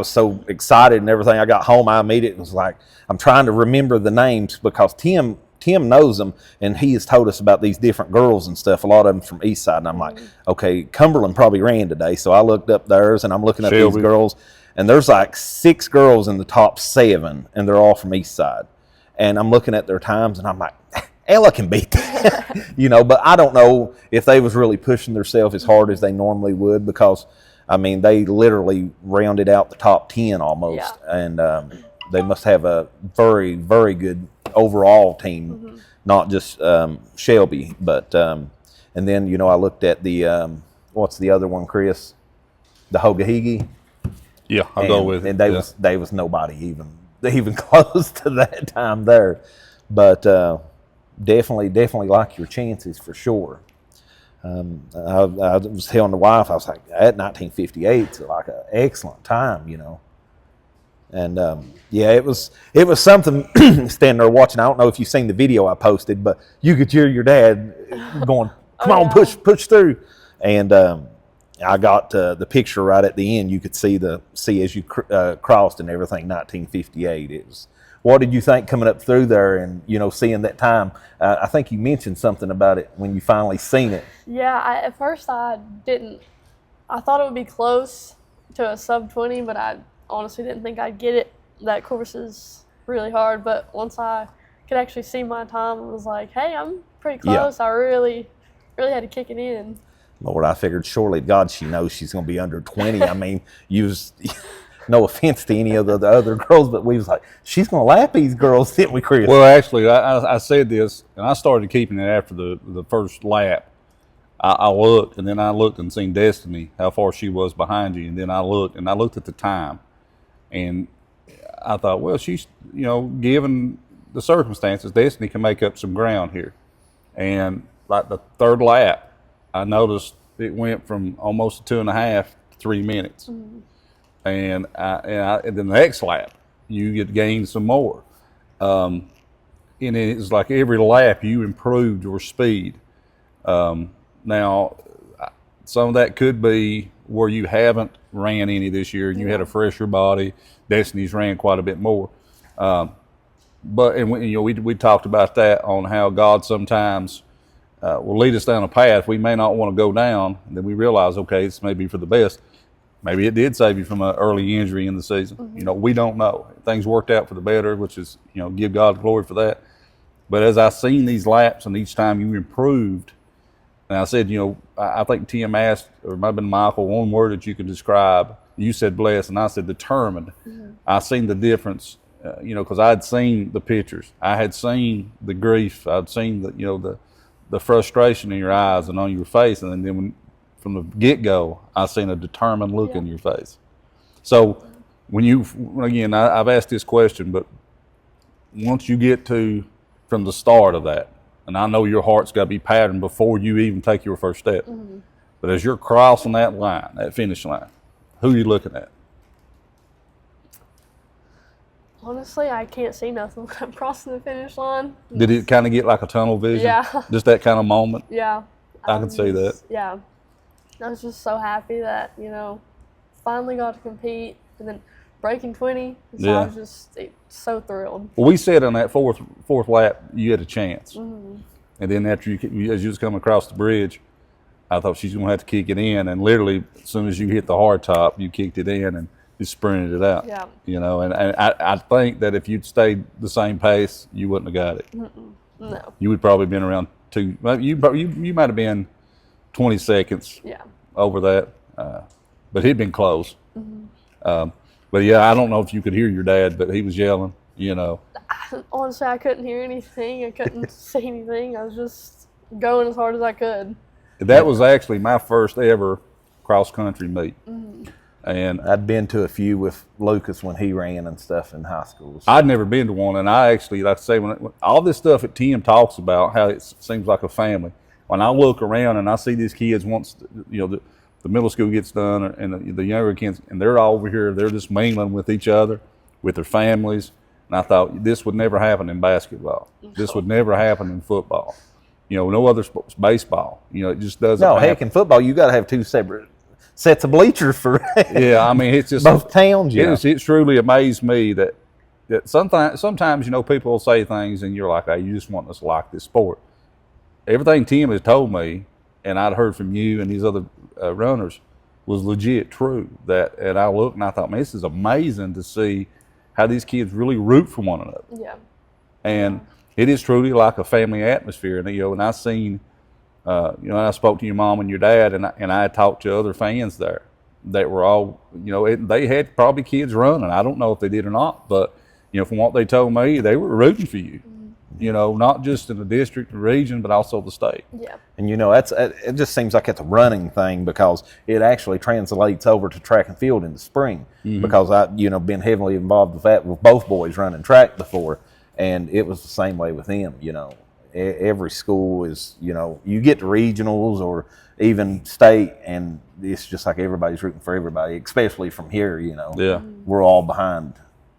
so excited and everything. I got home, I immediately was like, I'm trying to remember the names because Tim knows them, and he has told us about these different girls and stuff, a lot of them from East Side. And I'm like, okay, Cumberland probably ran today. So I looked up theirs, and I'm looking at these girls, and there's like 6 girls in the top 7, and they're all from East Side. And I'm looking at their times, and I'm like, Ella can beat that, but I don't know if they was really pushing themselves as hard as they normally would, because, I mean, they literally rounded out the top 10 almost. Yeah. And they must have a very, very good overall team, not just Shelby. But and then I looked at the what's the other one, Chris? The Hogahigi. Yeah, I'll go with it. And they was nobody even close to that time there. But definitely like your chances for sure. I was telling the wife, I was like, at 19:58, it's like an excellent time, And it was something standing there watching. I don't know if you've seen the video I posted, but you could hear your dad going, "Come on, push through." And I got the picture right at the end. You could see as you crossed and everything. 19:58. It was. What did you think coming up through there and seeing that time? I think you mentioned something about it when you finally seen it. Yeah, at first I didn't. I thought it would be close to a sub 20, but I honestly didn't think I'd get it. That course is really hard, but once I could actually see my time, I was like, hey, I'm pretty close. Yeah. I really had to kick it in. Lord, I figured surely God she knows she's going to be under 20. I mean, no offense to any of the other girls, but we was like, she's going to lap these girls, didn't we, Chris? Well, actually, I said this, and I started keeping it after the first lap. I looked, and then I looked and seen Destiny, how far she was behind you, and then I looked at the time. And I thought, well, she's, given the circumstances, Destiny can make up some ground here. And like the third lap, I noticed it went from almost 2.5 to 3 minutes. Mm-hmm. And then the next lap, you get gained some more. And it's like every lap you improved your speed. Now, some of that could be where you haven't ran any this year and you had a fresher body. Destiny's ran quite a bit more. We talked about that on how God sometimes will lead us down a path we may not want to go down. And then we realize, okay, it's maybe for the best. Maybe it did save you from an early injury in the season. Mm-hmm. We don't know. Things worked out for the better, which is, give God glory for that. But as I seen these laps and each time you improved, and I said, I think Tim asked, or it might have been Michael, one word that you could describe. You said blessed, and I said determined. Mm-hmm. I seen the difference, because I had seen the pictures. I had seen the grief. I'd seen the frustration in your eyes and on your face. And then from the get-go, I seen a determined look in your face. So again, I've asked this question, but once you get from the start of that, and I know your heart's got to be patterned before you even take your first step. Mm-hmm. But as you're crossing that line, that finish line, who are you looking at? Honestly, I can't see nothing when I'm crossing the finish line. Did it kind of get like a tunnel vision? Yeah. Just that kind of moment? Yeah. I can see that. Yeah. I was just so happy that, finally got to compete and then breaking 20. So I was just so thrilled. Well, we said on that fourth lap, you had a chance. Mm-hmm. And then after as you was coming across the bridge, I thought she's going to have to kick it in, and literally as soon as you hit the hard top, you kicked it in and you sprinted it out. Yeah. You know, and I think that if you'd stayed the same pace, you wouldn't have got it. No. You would probably been around two. You might have been 20 seconds Yeah. over that, but he'd been close. But yeah, I don't know if you could hear your dad, but he was yelling. You know, Honestly, I couldn't hear anything. I couldn't see anything. I was just going as hard as I could. that was actually my first ever cross country meet, and I'd been to a few with Lucas when he ran and stuff in high school. I'd never been to one. And I actually, like I say, when all this stuff that Tim talks about, how it seems like a family. When I look around and I see these kids once, you know, the middle school gets done and the younger kids, and they're all over here, they're just mingling with each other, with their families. And I thought this would never happen in basketball. This would never happen in football. You know, no other sports, baseball. You know, it just doesn't No, happen. heck, in football, you got to have two separate sets of bleachers for Yeah, I mean, it's just both towns. It truly amazed me that sometimes, you know, people will say things and you're like, hey, you just want us to like this sport. Everything Tim has told me, and I'd heard from you and these other runners, was legit true. And I looked and I thought, man, this is amazing to see how these kids really root for one another. Yeah. And it is truly like a family atmosphere. And, you know, and I seen, you know, and I spoke to your mom and your dad, and I talked to other fans there that were all, you know, they had probably kids running. I don't know if they did or not, but, you know, from what they told me, they were rooting for you. You know, not just in the district and region, but also the state. Yeah. And you know, it just seems like it's a running thing because it actually translates over to track and field in the spring. Because I, you know, been heavily involved with that with both boys running track before, and it was the same way with them. You know, every school is, you know, you get to regionals or even state, and it's just like everybody's rooting for everybody, especially from here. You know, Yeah. we're all behind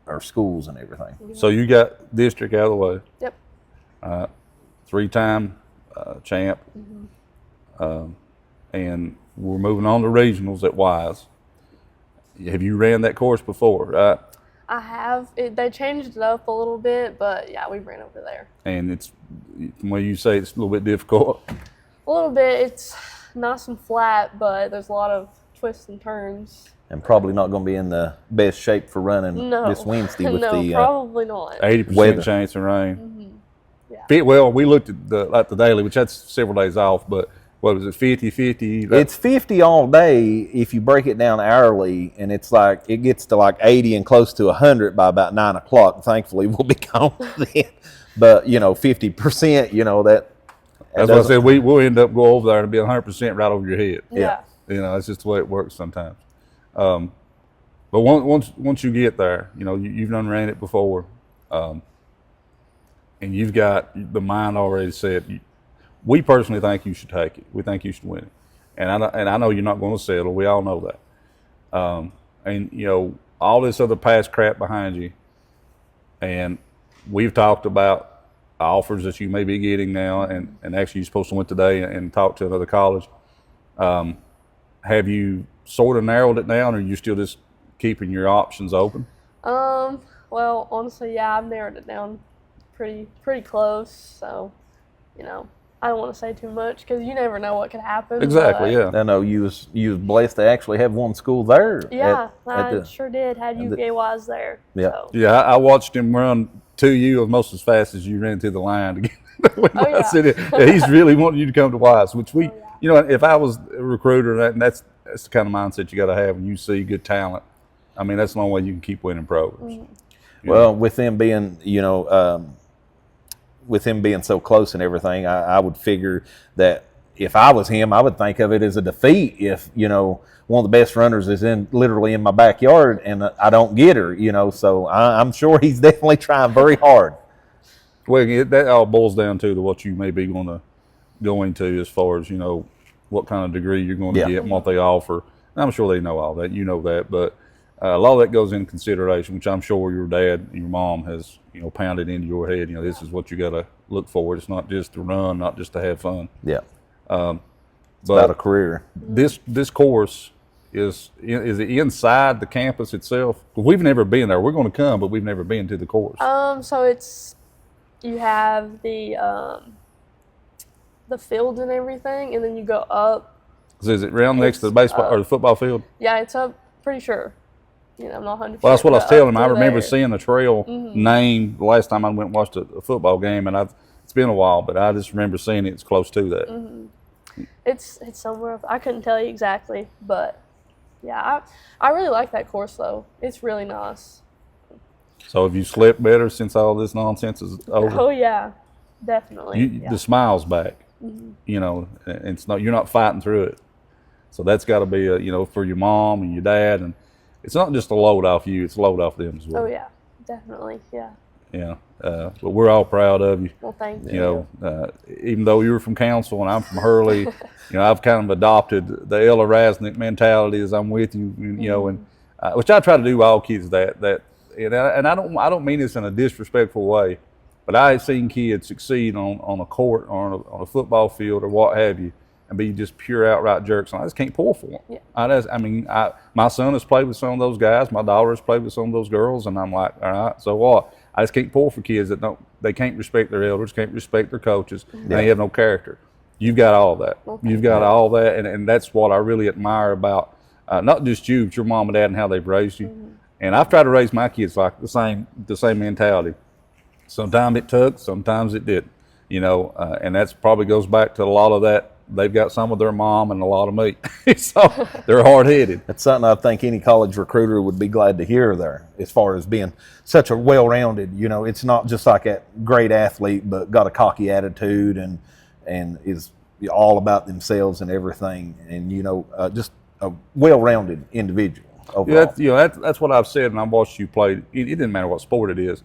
our schools and everything. So you got district out of the way. Yep. 3-time champ, and we're moving on to regionals at Wise. Have you ran that course before, right? I have. They changed it up a little bit, but yeah, we ran over there. And it's, from what you say, it's a little bit difficult. A little bit. It's nice and flat, but there's a lot of twists and turns. And probably not going to be in the best shape for running No. this Wednesday with no, the probably not. 80% Weather. chance of rain. Yeah. Well, we looked at the daily, which that's several days off, but what was it, 50-50? It's 50 all day if you break it down hourly, and it's like it gets to like 80 and close to 100 by about 9 o'clock. Thankfully, we'll be gone then. But you know, 50%, you know that. That's what I said. We'll end up go over there and be 100% right over your head. Yeah. You know, that's just the way it works sometimes. But once you get there, you know, you've done ran it before, and you've got the mind already set. We personally think you should take it. We think you should win it, and I know you're not going to settle. We all know that. And you know, all this other past crap behind you, and we've talked about offers that you may be getting now, and actually you're supposed to went today and talk to another college. Have you sort of narrowed it down, or are you still just keeping your options open? Well, honestly, yeah, I've narrowed it down pretty close. So, you know, I don't want to say too much because you never know what could happen. Exactly, yeah. I know you was blessed to actually have one school there. Yeah, at I the- sure did. Had UK Wise there. Yeah. So. Yeah, I watched him run to you almost as fast as you ran to the line to get. Oh, yeah. I said, he's really wanting you to come to Wise, which we, you know, if I was a recruiter, and that's the kind of mindset you got to have when you see good talent. I mean, that's the only way you can keep winning programs. Well, with them being, you know, with him being so close and everything, I would figure that if I was him, I would think of it as a defeat if, you know, one of the best runners is literally in my backyard and I don't get her, you know. So I'm sure he's definitely trying very hard. Well, that all boils down to what you may be going to go into as far as, you know, what kind of degree you're going to Yeah. get and what they offer. And I'm sure they know all that. You know that. But a lot of that goes into consideration, which I'm sure your dad and your mom has, you know, pounded into your head. You know, this is what you got to look for. It's not just to run, not just to have fun. Yeah. But About a career. this course is it inside the campus itself? We've never been there. We're going to come, but we've never been to the course. So you have the fields and everything, and then you go up Is it around next to the baseball or the football field? Yeah, it's up. Pretty sure. I'm not 100%. Well, that's what I was telling him. I remember there. seeing the trail name the last time I went and watched a football game, and it's been a while, but I just remember seeing it's close to that. It's somewhere. I couldn't tell you exactly, but yeah, I really like that course though. It's really nice. So have you slept better since all this nonsense is over? Oh yeah, definitely. The smile's back. And it's not, you're not fighting through it. So that's got to be for your mom and your dad, and it's not just a load off you; it's a load off them as well. Oh yeah, definitely. Yeah. Yeah, but we're all proud of you. Well, thank you. Even though you were from Council and I'm from Hurley, I've kind of adopted the Ella Rasnake mentality as I'm with you. And which I try to do with all kids. And I don't mean this in a disrespectful way, but I have seen kids succeed on a court or on a football field or what have you, and be just pure outright jerks. And I just can't pull for them. Yeah. My son has played with some of those guys. My daughter has played with some of those girls, and I'm like, all right, so what? I just can't pull for kids that they can't respect their elders, can't respect their coaches, and they have no character. You've got all that. You've got all that, and that's what I really admire about not just you, but your mom and dad and how they've raised you. And I've tried to raise my kids like the same mentality. Sometimes it took, sometimes it didn't. And that's probably goes back to a lot of that. They've got some of their mom and a lot of me. So they're hard-headed. That's something I think any college recruiter would be glad to hear there, as far as being such a well-rounded, it's not just like a great athlete, but got a cocky attitude and is all about themselves and everything, and, just a well-rounded individual overall. Yeah, that's what I've said, and I've watched you play. It didn't matter what sport it is.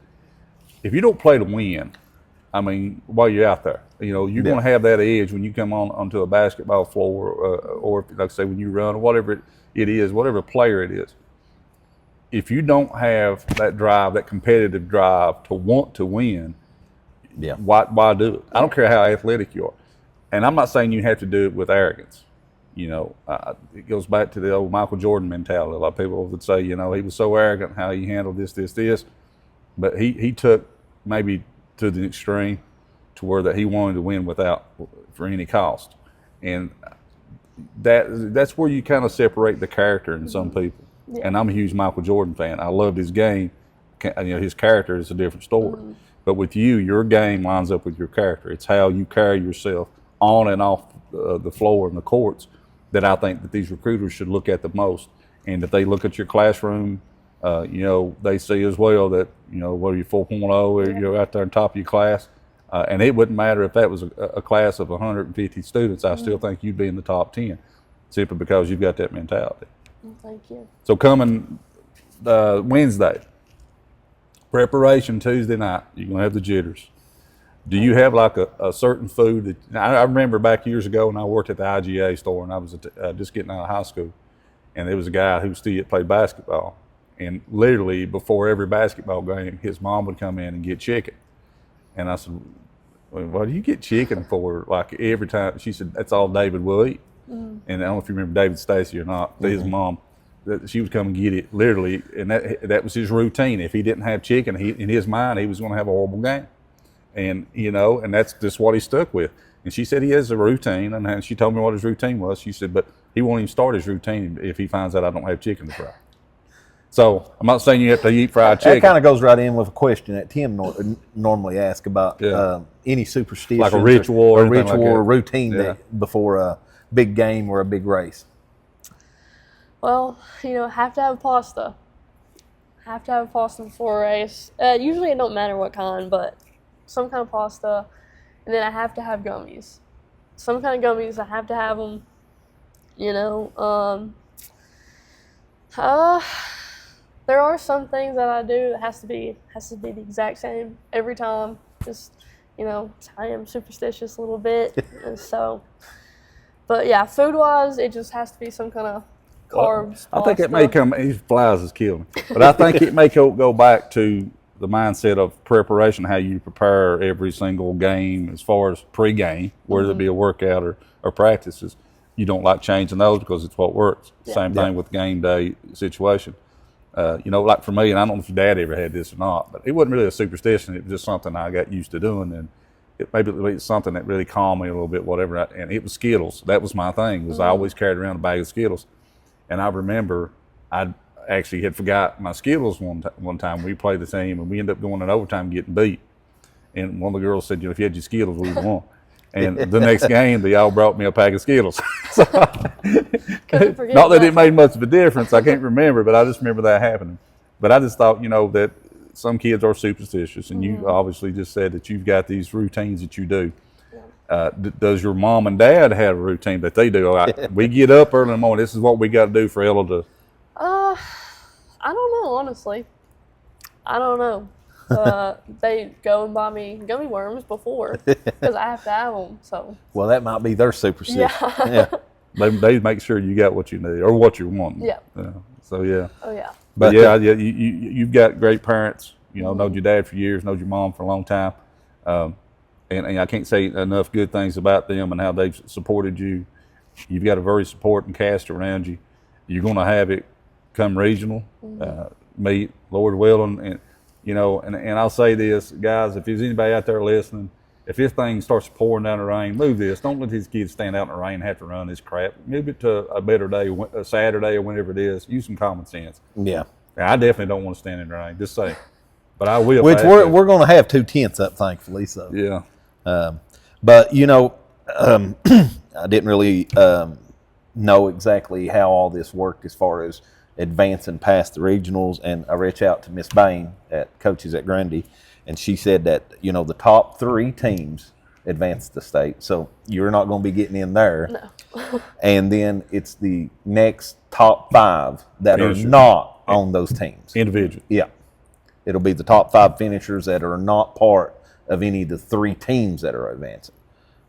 If you don't play to win, while you're out there, you're going to have that edge when you come onto a basketball floor, or like I say, when you run, or whatever it is, whatever player it is. If you don't have that drive, that competitive drive to want to win, why do it? I don't care how athletic you are, and I'm not saying you have to do it with arrogance. It goes back to the old Michael Jordan mentality. A lot of people would say, he was so arrogant how he handled this, but he took maybe to the extreme to where that he wanted to win for any cost. And that's where you kind of separate the character in some people. Yeah. And I'm a huge Michael Jordan fan. I loved his game. His character is a different story. But with you, your game lines up with your character. It's how you carry yourself on and off the floor and the courts that I think that these recruiters should look at the most. And if they look at your classroom, they see as well that, what are you, 4.0, or you're out there on top of your class. And it wouldn't matter if that was a class of 150 students. I still think you'd be in the top 10, simply because you've got that mentality. Well, thank you. So coming Wednesday, preparation Tuesday night, you're going to have the jitters. Do you have like a certain food that, I remember back years ago when I worked at the IGA store and I was just getting out of high school, and there was a guy who still played basketball. And literally before every basketball game, his mom would come in and get chicken. And I said, well, what do you get chicken for? Like every time. She said, that's all David will eat. And I don't know if you remember David Stacy or not, his mom, she would come and get it literally. And that was his routine. If he didn't have chicken, in his mind, he was going to have a horrible game. And, and that's just what he stuck with. And she said he has a routine. And she told me what his routine was. She said, but he won't even start his routine if he finds out I don't have chicken to fry. So I'm not saying you have to eat fried chicken. That kind of goes right in with a question that Tim normally asks about any superstitions, like a ritual or routine that before a big game or a big race. Well, have to have pasta. Have to have pasta before a race. Usually it don't matter what kind, but some kind of pasta. And then I have to have gummies. Some kind of gummies, I have to have them. There are some things that I do that has to be the exact same every time. Just, I am superstitious a little bit. And so, but yeah, food-wise, it just has to be some kind of carbs. I think it may come, these flies is killing me. But I think it may go back to the mindset of preparation, how you prepare every single game as far as pre-game, whether it be a workout or practices. You don't like changing those because it's what works. Yeah. Same thing with game day situation. Like for me, and I don't know if your dad ever had this or not, but it wasn't really a superstition. It was just something I got used to doing. maybe it's something that really calmed me a little bit, whatever. And it was Skittles. That was my thing. Was I always carried around a bag of Skittles, and I remember I actually had forgot my Skittles one time. We played the team, and we ended up going in overtime getting beat. And one of the girls said, if you had your Skittles, we would won. And the next game, they all brought me a pack of Skittles. So, not that it made much of a difference. I can't remember, but I just remember that happening. But I just thought, that some kids are superstitious, and you obviously just said that you've got these routines that you do. Does your mom and dad have a routine that they do? We get up early in the morning. This is what we got to do for Ella to. I don't know, honestly. I don't know. They go and buy me gummy worms before because I have to have them. So. Well, that might be their superstition. Yeah. They make sure you got what you need or what you want. Yeah. So yeah. Oh yeah. But you've got great parents. Knowed your dad for years, knowed your mom for a long time, and I can't say enough good things about them and how they've supported you. You've got a very supporting cast around you. You're going to have it come regional, meet Lord willing, and and I'll say this, guys, if there's anybody out there listening, if this thing starts pouring down the rain, move this. Don't let these kids stand out in the rain and have to run this crap. Move it to a better day, a Saturday or whenever it is. Use some common sense. Yeah. I definitely don't want to stand in the rain. Just saying. But I will. Which we're going to have 2 tents up, thankfully. So yeah. But I didn't really know exactly how all this worked as far as advancing past the regionals, and I reached out to Miss Bain at coaches at Grundy, and she said that the top 3 teams advanced the state, so you're not going to be getting in there. No. And then it's the next top 5 that are not on those teams. Individual. Yeah. It'll be the top 5 finishers that are not part of any of the 3 teams that are advancing.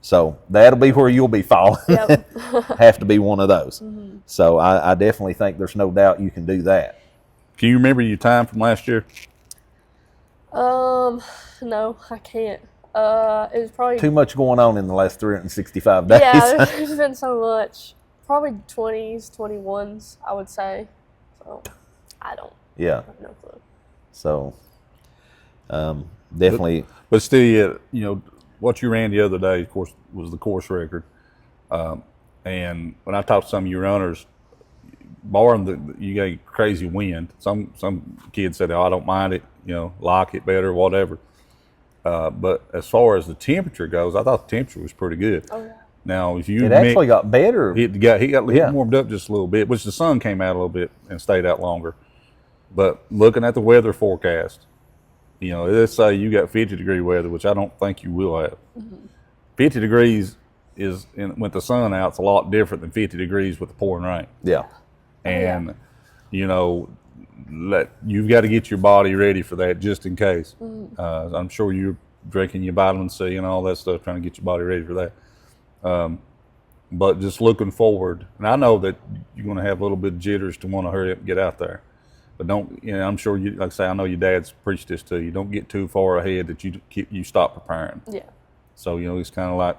So that'll be where you'll be falling. Yep. Have to be one of those. So I definitely think there's no doubt you can do that. Can you remember your time from last year? No, I can't. It was probably Too much going on in the last 365 days. Yeah, there's been so much. Probably 20s, 21s, I would say. So I don't. Yeah. I have no clue. So definitely. But still, what you ran the other day, of course, was the course record. And when I talked to some of your runners, barring you got a crazy wind, some kids said, I don't mind it, like it better, whatever. But as far as the temperature goes, I thought the temperature was pretty good. Oh, yeah. Now, if you It actually got better. He got warmed up just a little bit, which the sun came out a little bit and stayed out longer. But looking at the weather forecast, let's say you got 50-degree weather, which I don't think you will have. 50 degrees with the sun out, it's a lot different than 50 degrees with the pouring rain. Yeah. And, you've got to get your body ready for that just in case. I'm sure you're drinking your vitamin C and all that stuff, trying to get your body ready for that. But just looking forward, and I know that you're going to have a little bit of jitters to want to hurry up and get out there. But don't, I'm sure you, like I say, I know your dad's preached this to you. Don't get too far ahead that you stop preparing. Yeah. So, it's kind of like,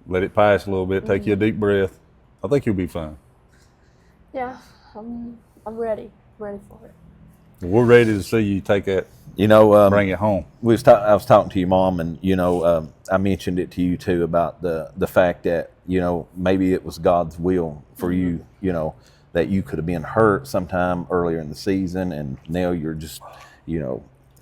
let it pass a little bit, take you a deep breath. I think you'll be fine. Yeah, I'm ready. I'm ready for it. We're ready to see you take that, bring it home. I was talking to your mom, and, I mentioned it to you too about the fact that, maybe it was God's will for you, that you could have been hurt sometime earlier in the season, and now you're just,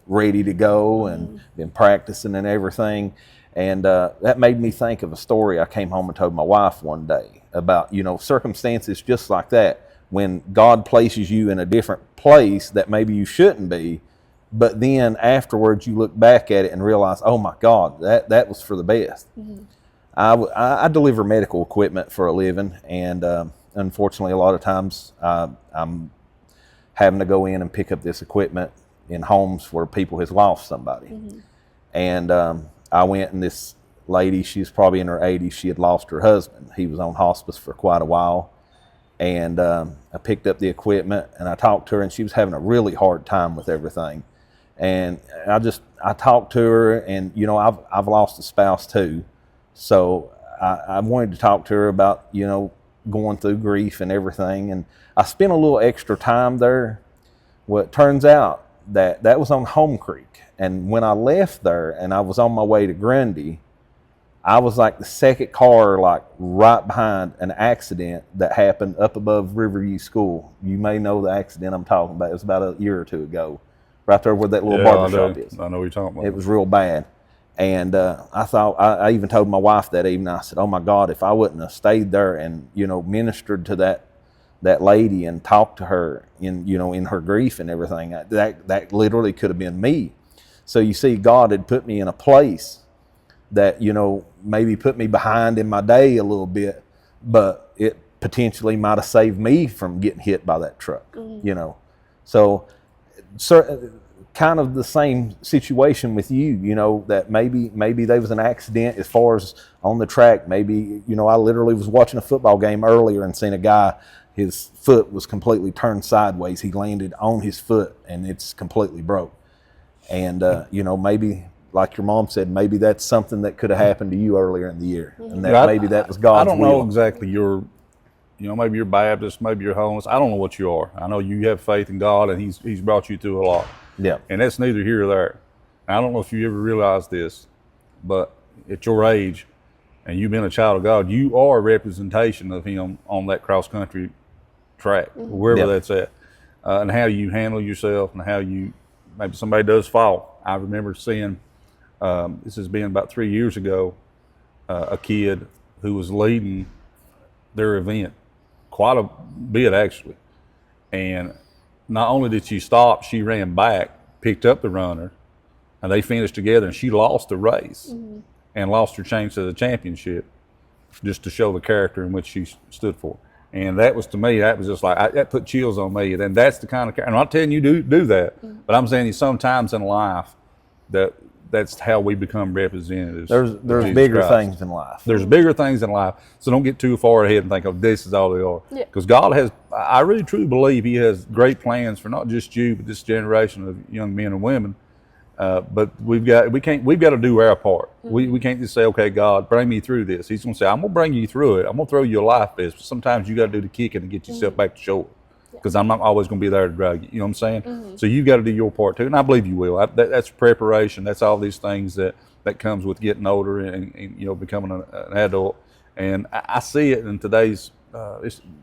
ready to go and been practicing and everything. And that made me think of a story I came home and told my wife one day about, circumstances just like that, when God places you in a different place that maybe you shouldn't be, but then afterwards you look back at it and realize, oh my God, that was for the best. I deliver medical equipment for a living, and unfortunately, a lot of times I'm having to go in and pick up this equipment in homes where people has lost somebody. And I went, and this lady, she was probably in her 80s, she had lost her husband. He was on hospice for quite a while. And I picked up the equipment, and I talked to her, and she was having a really hard time with everything. And I talked to her, and I've lost a spouse too. So I wanted to talk to her about, going through grief and everything. And I spent a little extra time there. Well, it turns out that was on Home Creek. And when I left there and I was on my way to Grundy, I was like the second car, like right behind an accident that happened up above Riverview School. You may know the accident I'm talking about. It was about a year or two ago, right there where that little barber shop is. I know what you're talking about. It was real bad. And I thought, I even told my wife that evening, I said, oh my God, if I wouldn't have stayed there and, ministered to that lady and talked to her in her grief and everything, that literally could have been me. So you see, God had put me in a place that, maybe put me behind in my day a little bit, but it potentially might have saved me from getting hit by that truck, So kind of the same situation with you, that maybe there was an accident as far as on the track. Maybe, I literally was watching a football game earlier and seen a guy, his foot was completely turned sideways. He landed on his foot and it's completely broke. And, maybe, like your mom said, maybe that's something that could have happened to you earlier in the year. And that maybe that was God's will. I don't know exactly maybe you're Baptist, maybe you're homeless. I don't know what you are. I know you have faith in God and He's brought you through a lot. Yeah. And that's neither here or there. I don't know if you ever realized this, but at your age and you've been a child of God, you are a representation of Him on that cross-country track, wherever that's at. And how you handle yourself and how maybe somebody does fall. I remember seeing, this has been about 3 years ago, a kid who was leading their event, quite a bit actually. And not only did she stop, she ran back, picked up the runner, and they finished together, and she lost the race and lost her chance to the championship just to show the character in which she stood for. And that was, to me, that was just like, that put chills on me. And that's the kind of, and I'm not telling you do that, but I'm saying sometimes in life that's how we become representatives. There's bigger things in life. There's bigger things in life. So don't get too far ahead and think, oh, this is all they are. Because God has, I really truly believe He has great plans for not just you, but this generation of young men and women. But we've got to do our part. We can't just say, okay, God, bring me through this. He's going to say, I'm going to bring you through it. I'm going to throw you a life vest. But sometimes you got to do the kicking to get yourself back to shore. Because I'm not always going to be there to drag you. You know what I'm saying? So you've got to do your part too, and I believe you will. That's preparation. That's all these things that comes with getting older and becoming an adult. And I see it in today's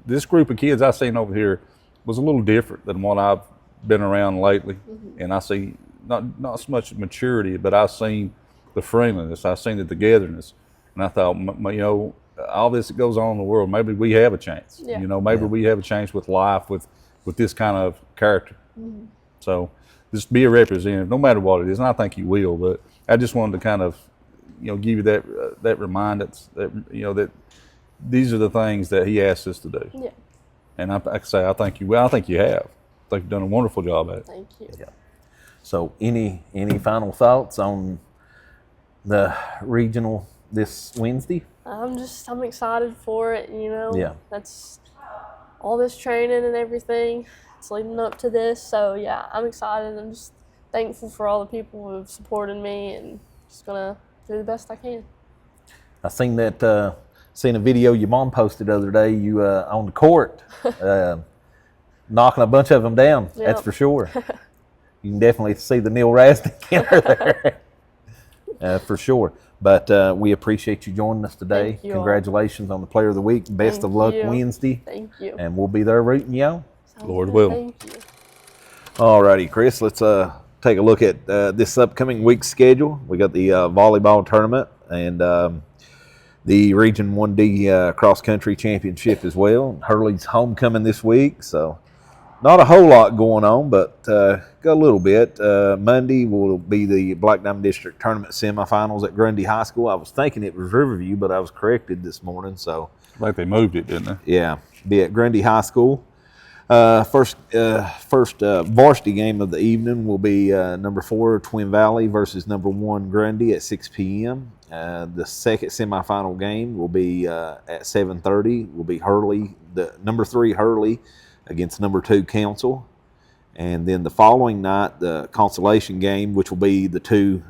this group of kids I've seen over here was a little different than what I've been around lately. And I see not so much maturity, but I've seen the friendliness. I've seen the togetherness, and I thought, all this that goes on in the world, maybe we have a chance. Maybe we have a chance with life, with this kind of character. So just be a representative, no matter what it is. And I think you will. But I just wanted to kind of, give you that reminder that these are the things that He asked us to do. Yeah. And I say, I think you will. I think you have. I think you've done a wonderful job at it. Thank you. Yeah. So any final thoughts on the regional this Wednesday? I'm excited for it, Yeah. That's all this training and everything. It's leading up to this. So, yeah, I'm excited. I'm just thankful for all the people who have supported me and just going to do the best I can. I seen a video your mom posted the other day, you on the court, knocking a bunch of them down. Yep. That's for sure. You can definitely see the Neil Rasnake in her there. For sure. But we appreciate you joining us today. Thank you. Congratulations on the Player of the Week. Best of luck Wednesday. Thank you. And we'll be there rooting you on. Lord will. Thank you. All righty, Chris. Let's take a look at this upcoming week's schedule. We got the volleyball tournament and the Region 1D cross country championship as well. Hurley's homecoming this week, so not a whole lot going on, but got a little bit. Monday will be the Black Diamond District Tournament semifinals at Grundy High School. I was thinking it was Riverview, but I was corrected this morning. So, like they moved it, didn't they? Yeah, be at Grundy High School. First varsity game of the evening will be number 4 Twin Valley versus number 1 Grundy at 6 p.m. The second semifinal game will be at 7:30. Will be Hurley, the number 3 Hurley against number 2 Council. And then the following night, the consolation game, which will be the two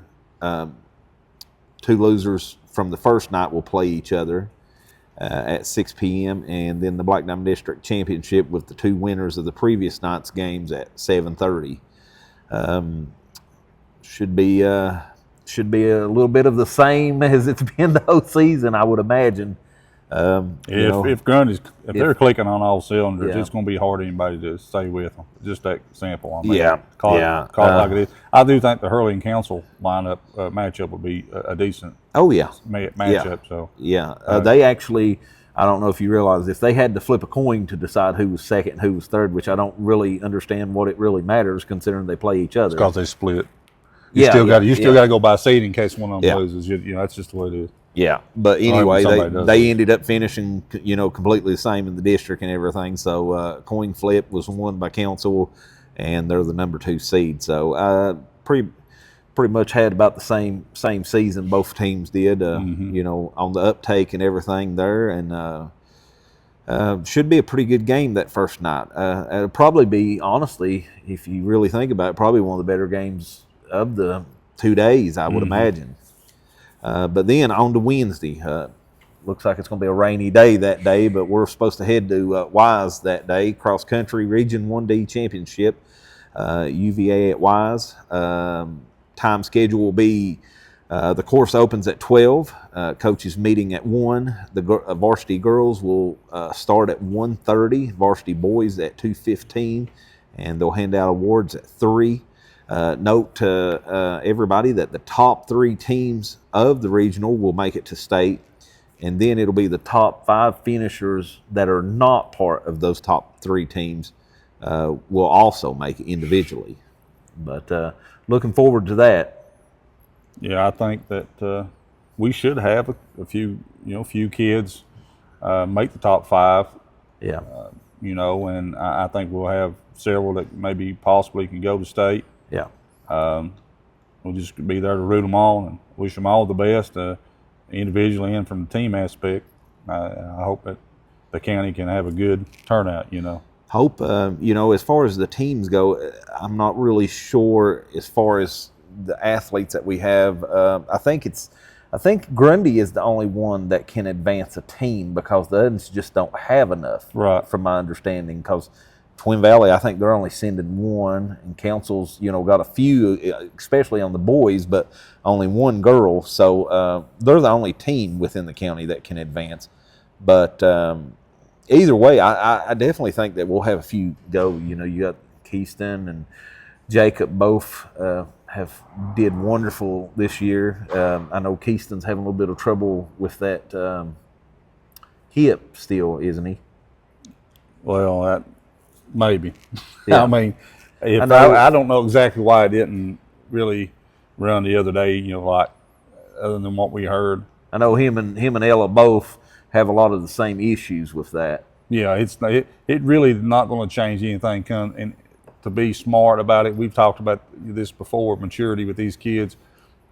losers from the first night will play each other at 6 p.m. And then the Black Diamond District Championship with the 2 winners of the previous night's games at 7:30. Should be a little bit of the same as it's been the whole season, I would imagine. If Grundy's they're clicking on all cylinders, Yeah. it's going to be hard for anybody to stay with them. Just that simple. I mean, Yeah. call Yeah. it like it is. I do think the Hurley and Council lineup matchup would be a decent Oh yeah, matchup. So yeah. They actually, I don't know if you realize, if they had to flip a coin to decide who was second and who was third, which I don't really understand what it really matters considering they play each other. because they split. You still got to go by seed in case one of them Yeah. loses. That's just the way it is. Yeah, but anyway, somebody does they it. ended up finishing, completely the same in the district and everything. So coin flip was won by Council, and they're the number 2 seed. So pretty much had about the same season both teams did. On the uptake and everything there, and should be a pretty good game that first night. It'll probably be, honestly, if you really think about it, probably one of the better games of the 2 days, I would imagine. But then on to Wednesday. Looks like it's going to be a rainy day that day, but we're supposed to head to Wise that day, cross country Region 1D Championship, UVA at Wise. Time schedule will be the course opens at 12, coaches meeting at 1. The varsity girls will start at 1:30, varsity boys at 2:15, and they'll hand out awards at 3. Note to everybody that the top 3 teams of the regional will make it to state, and then it'll be the top 5 finishers that are not part of those top 3 teams will also make it individually. But looking forward to that. Yeah, I think that we should have a few kids make the top 5. Yeah. And I think we'll have several that maybe possibly can go to state. Yeah. We'll just be there to root them all and wish them all the best, individually and from the team aspect. I hope that the county can have a good turnout. Hope, as far as the teams go, I'm not really sure as far as the athletes that we have. I think Grundy is the only one that can advance a team because the others just don't have enough, Right. from my understanding. Because Twin Valley, I think they're only sending 1, and Council's, got a few, especially on the boys, but only 1 girl. So they're the only team within the county that can advance. But either way, I definitely think that we'll have a few go. You got Keyston and Jacob both did wonderful this year. I know Keyston's having a little bit of trouble with that hip still, isn't he? Well, that maybe. Yeah. I mean, I know. I don't know exactly why it didn't really run the other day. Like other than what we heard. I know him and Ella both have a lot of the same issues with that. Yeah, it really not going to change anything. And to be smart about it, we've talked about this before. Maturity with these kids,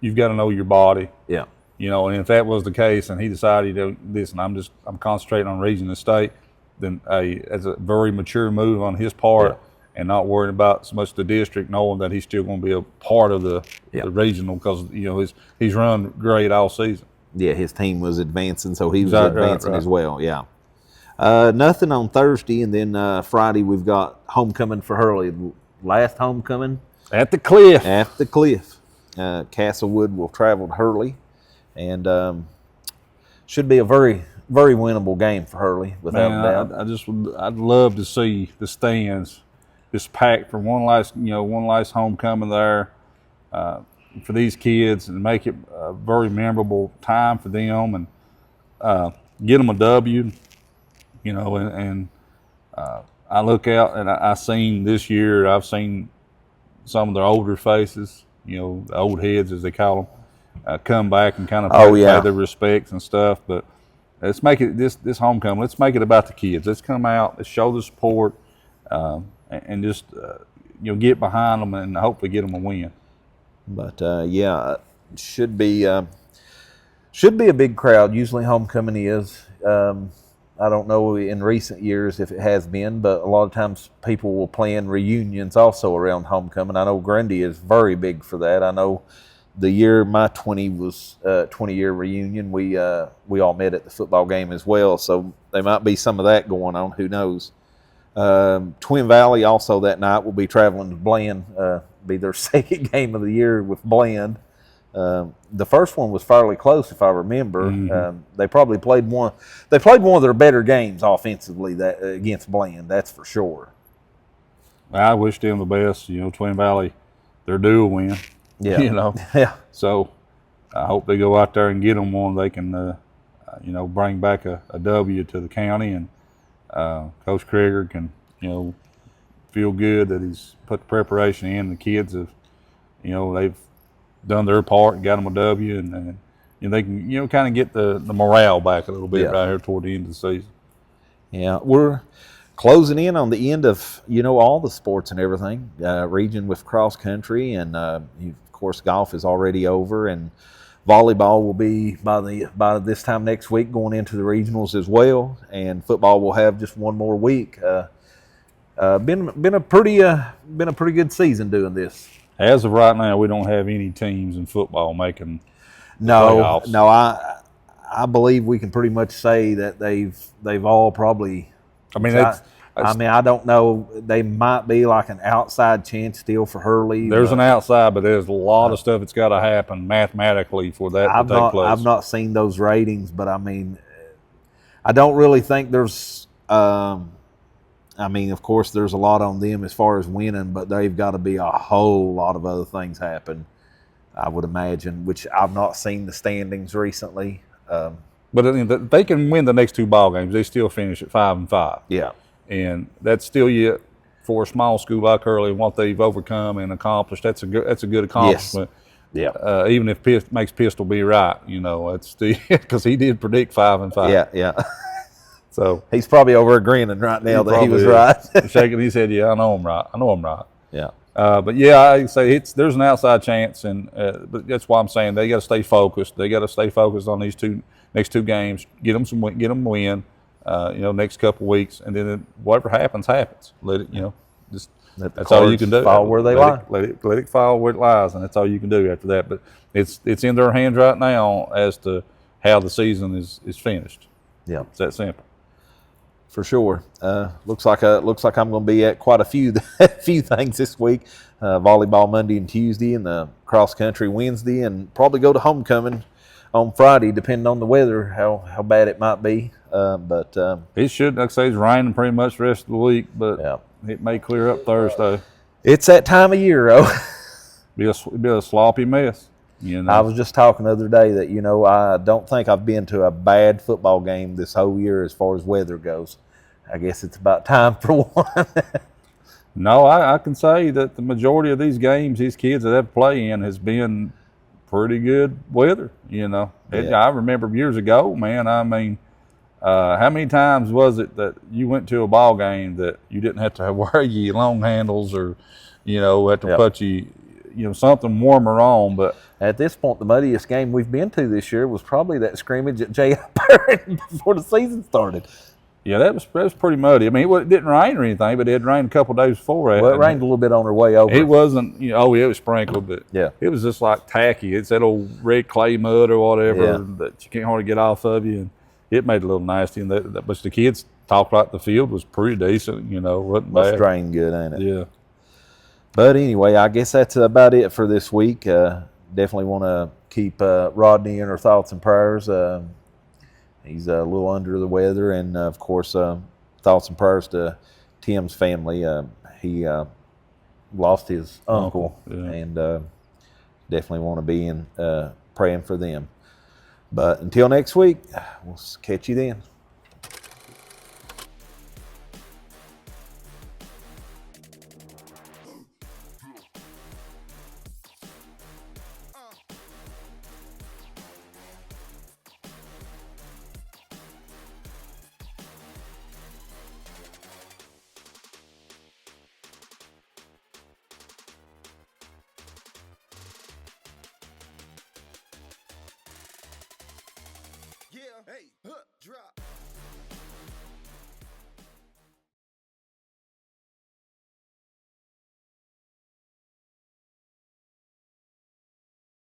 you've got to know your body. Yeah. And if that was the case, and he decided to listen, I'm concentrating on region and state, then as a very mature move on his part, and not worrying about so much the district, knowing that he's still going to be a part of the regional because he's run great all season. Yeah, his team was advancing, so he was Right, advancing right. as well. Yeah. Nothing on Thursday, and then Friday we've got homecoming for Hurley. Last homecoming At the Cliff. at the Cliff. Castlewood will travel to Hurley, and should be a very, very winnable game for Hurley, without a doubt. I'd love to see the stands just packed for one last homecoming there for these kids, and make it a very memorable time for them, and get them a W. And I look out and I seen this year, I've seen some of their older faces, the old heads as they call them, come back and kind of pay their respects and stuff. But let's make it this homecoming. Let's make it about the kids. Let's come out. Let's show the support, and just get behind them and hopefully get them a win. But should be a big crowd. Usually homecoming is. I don't know in recent years if it has been, but a lot of times people will plan reunions also around homecoming. I know Grundy is very big for that. I know the year my 20-year reunion, we all met at the football game as well. So there might be some of that going on. Who knows? Twin Valley also that night will be traveling to Bland be their second game of the year with Bland. The first one was fairly close, if I remember. Mm-hmm. They probably played one. They played one of their better games offensively against Bland. That's for sure. I wish them the best. Twin Valley, they're due a win. Yeah. Yeah. So I hope they go out there and get them one. They can, bring back a W to the county, and Coach Krieger can, feel good that he's put the preparation in. The kids have, they've done their part and got them a W, and they can, kind of get the morale back a little bit right here toward the end of the season. Yeah, we're closing in on the end of all the sports and everything. Region with cross country, and of course golf is already over, and volleyball will be by this time next week going into the regionals as well, and football will have just one more week. Been a pretty good season doing this. As of right now, we don't have any teams in football making No, playoffs. I believe we can pretty much say that they've all probably. I mean, I don't know. They might be like an outside chance still for Hurley. There's an outside, but there's a lot of stuff that's got to happen mathematically for that to take place. I've not seen those ratings, but I mean, I don't really think there's. Of course, there's a lot on them as far as winning, but they've got to be a whole lot of other things happen, I would imagine, which I've not seen the standings recently. But they can win the next two ball games. They still finish at 5-5. Yeah. And that's still yet for a small school like Hurley and what they've overcome and accomplished. That's a good accomplishment. Yes. Yeah. Even if makes Pistol be right, it's still because he did predict 5-5. Yeah. So he's probably over agreeing right now that he was right. Shaking his head, yeah, I know I'm right. Yeah. But yeah, I say there's an outside chance, and but that's why I'm saying they got to stay focused. They got to stay focused on these next two games. Get them a win. Next couple of weeks, and then whatever happens. Let it, that's all you can do. Fall where they lie. Let it fall where it lies, and that's all you can do after that. But it's in their hands right now as to how the season is finished. Yeah, it's that simple. For sure. Looks like I'm going to be at quite a few things this week. Volleyball Monday and Tuesday, and the cross country Wednesday, and probably go to homecoming on Friday, depending on the weather, how bad it might be. But it should, like I say, it's raining pretty much the rest of the week, but it may clear up Thursday. It's that time of year, though. Be a sloppy mess. I was just talking the other day that I don't think I've been to a bad football game this whole year as far as weather goes. I guess it's about time for one. No, I can say that the majority of these games these kids that have played in has been pretty good weather. I remember years ago, man. I mean, how many times was it that you went to a ball game that you didn't have to wear your long handles or, have to put something warmer on? But at this point, the muddiest game we've been to this year was probably that scrimmage at J.I. Perry before the season started. Yeah, that was pretty muddy. I mean, it didn't rain or anything, but it had rained a couple of days before that. Well, it rained a little bit on our way over. It wasn't, it was sprinkled, but it was just like tacky. It's that old red clay mud or whatever that you can't hardly get off of you, and it made it a little nasty. And but the kids talked like the field was pretty decent, wasn't bad. It's drained good, ain't it? Yeah. But anyway, I guess that's about it for this week. Definitely want to keep Rodney in our thoughts and prayers. He's a little under the weather, and of course, thoughts and prayers to Tim's family. He lost his uncle, and definitely want to be in praying for them. But until next week, we'll catch you then. Yeah, hey,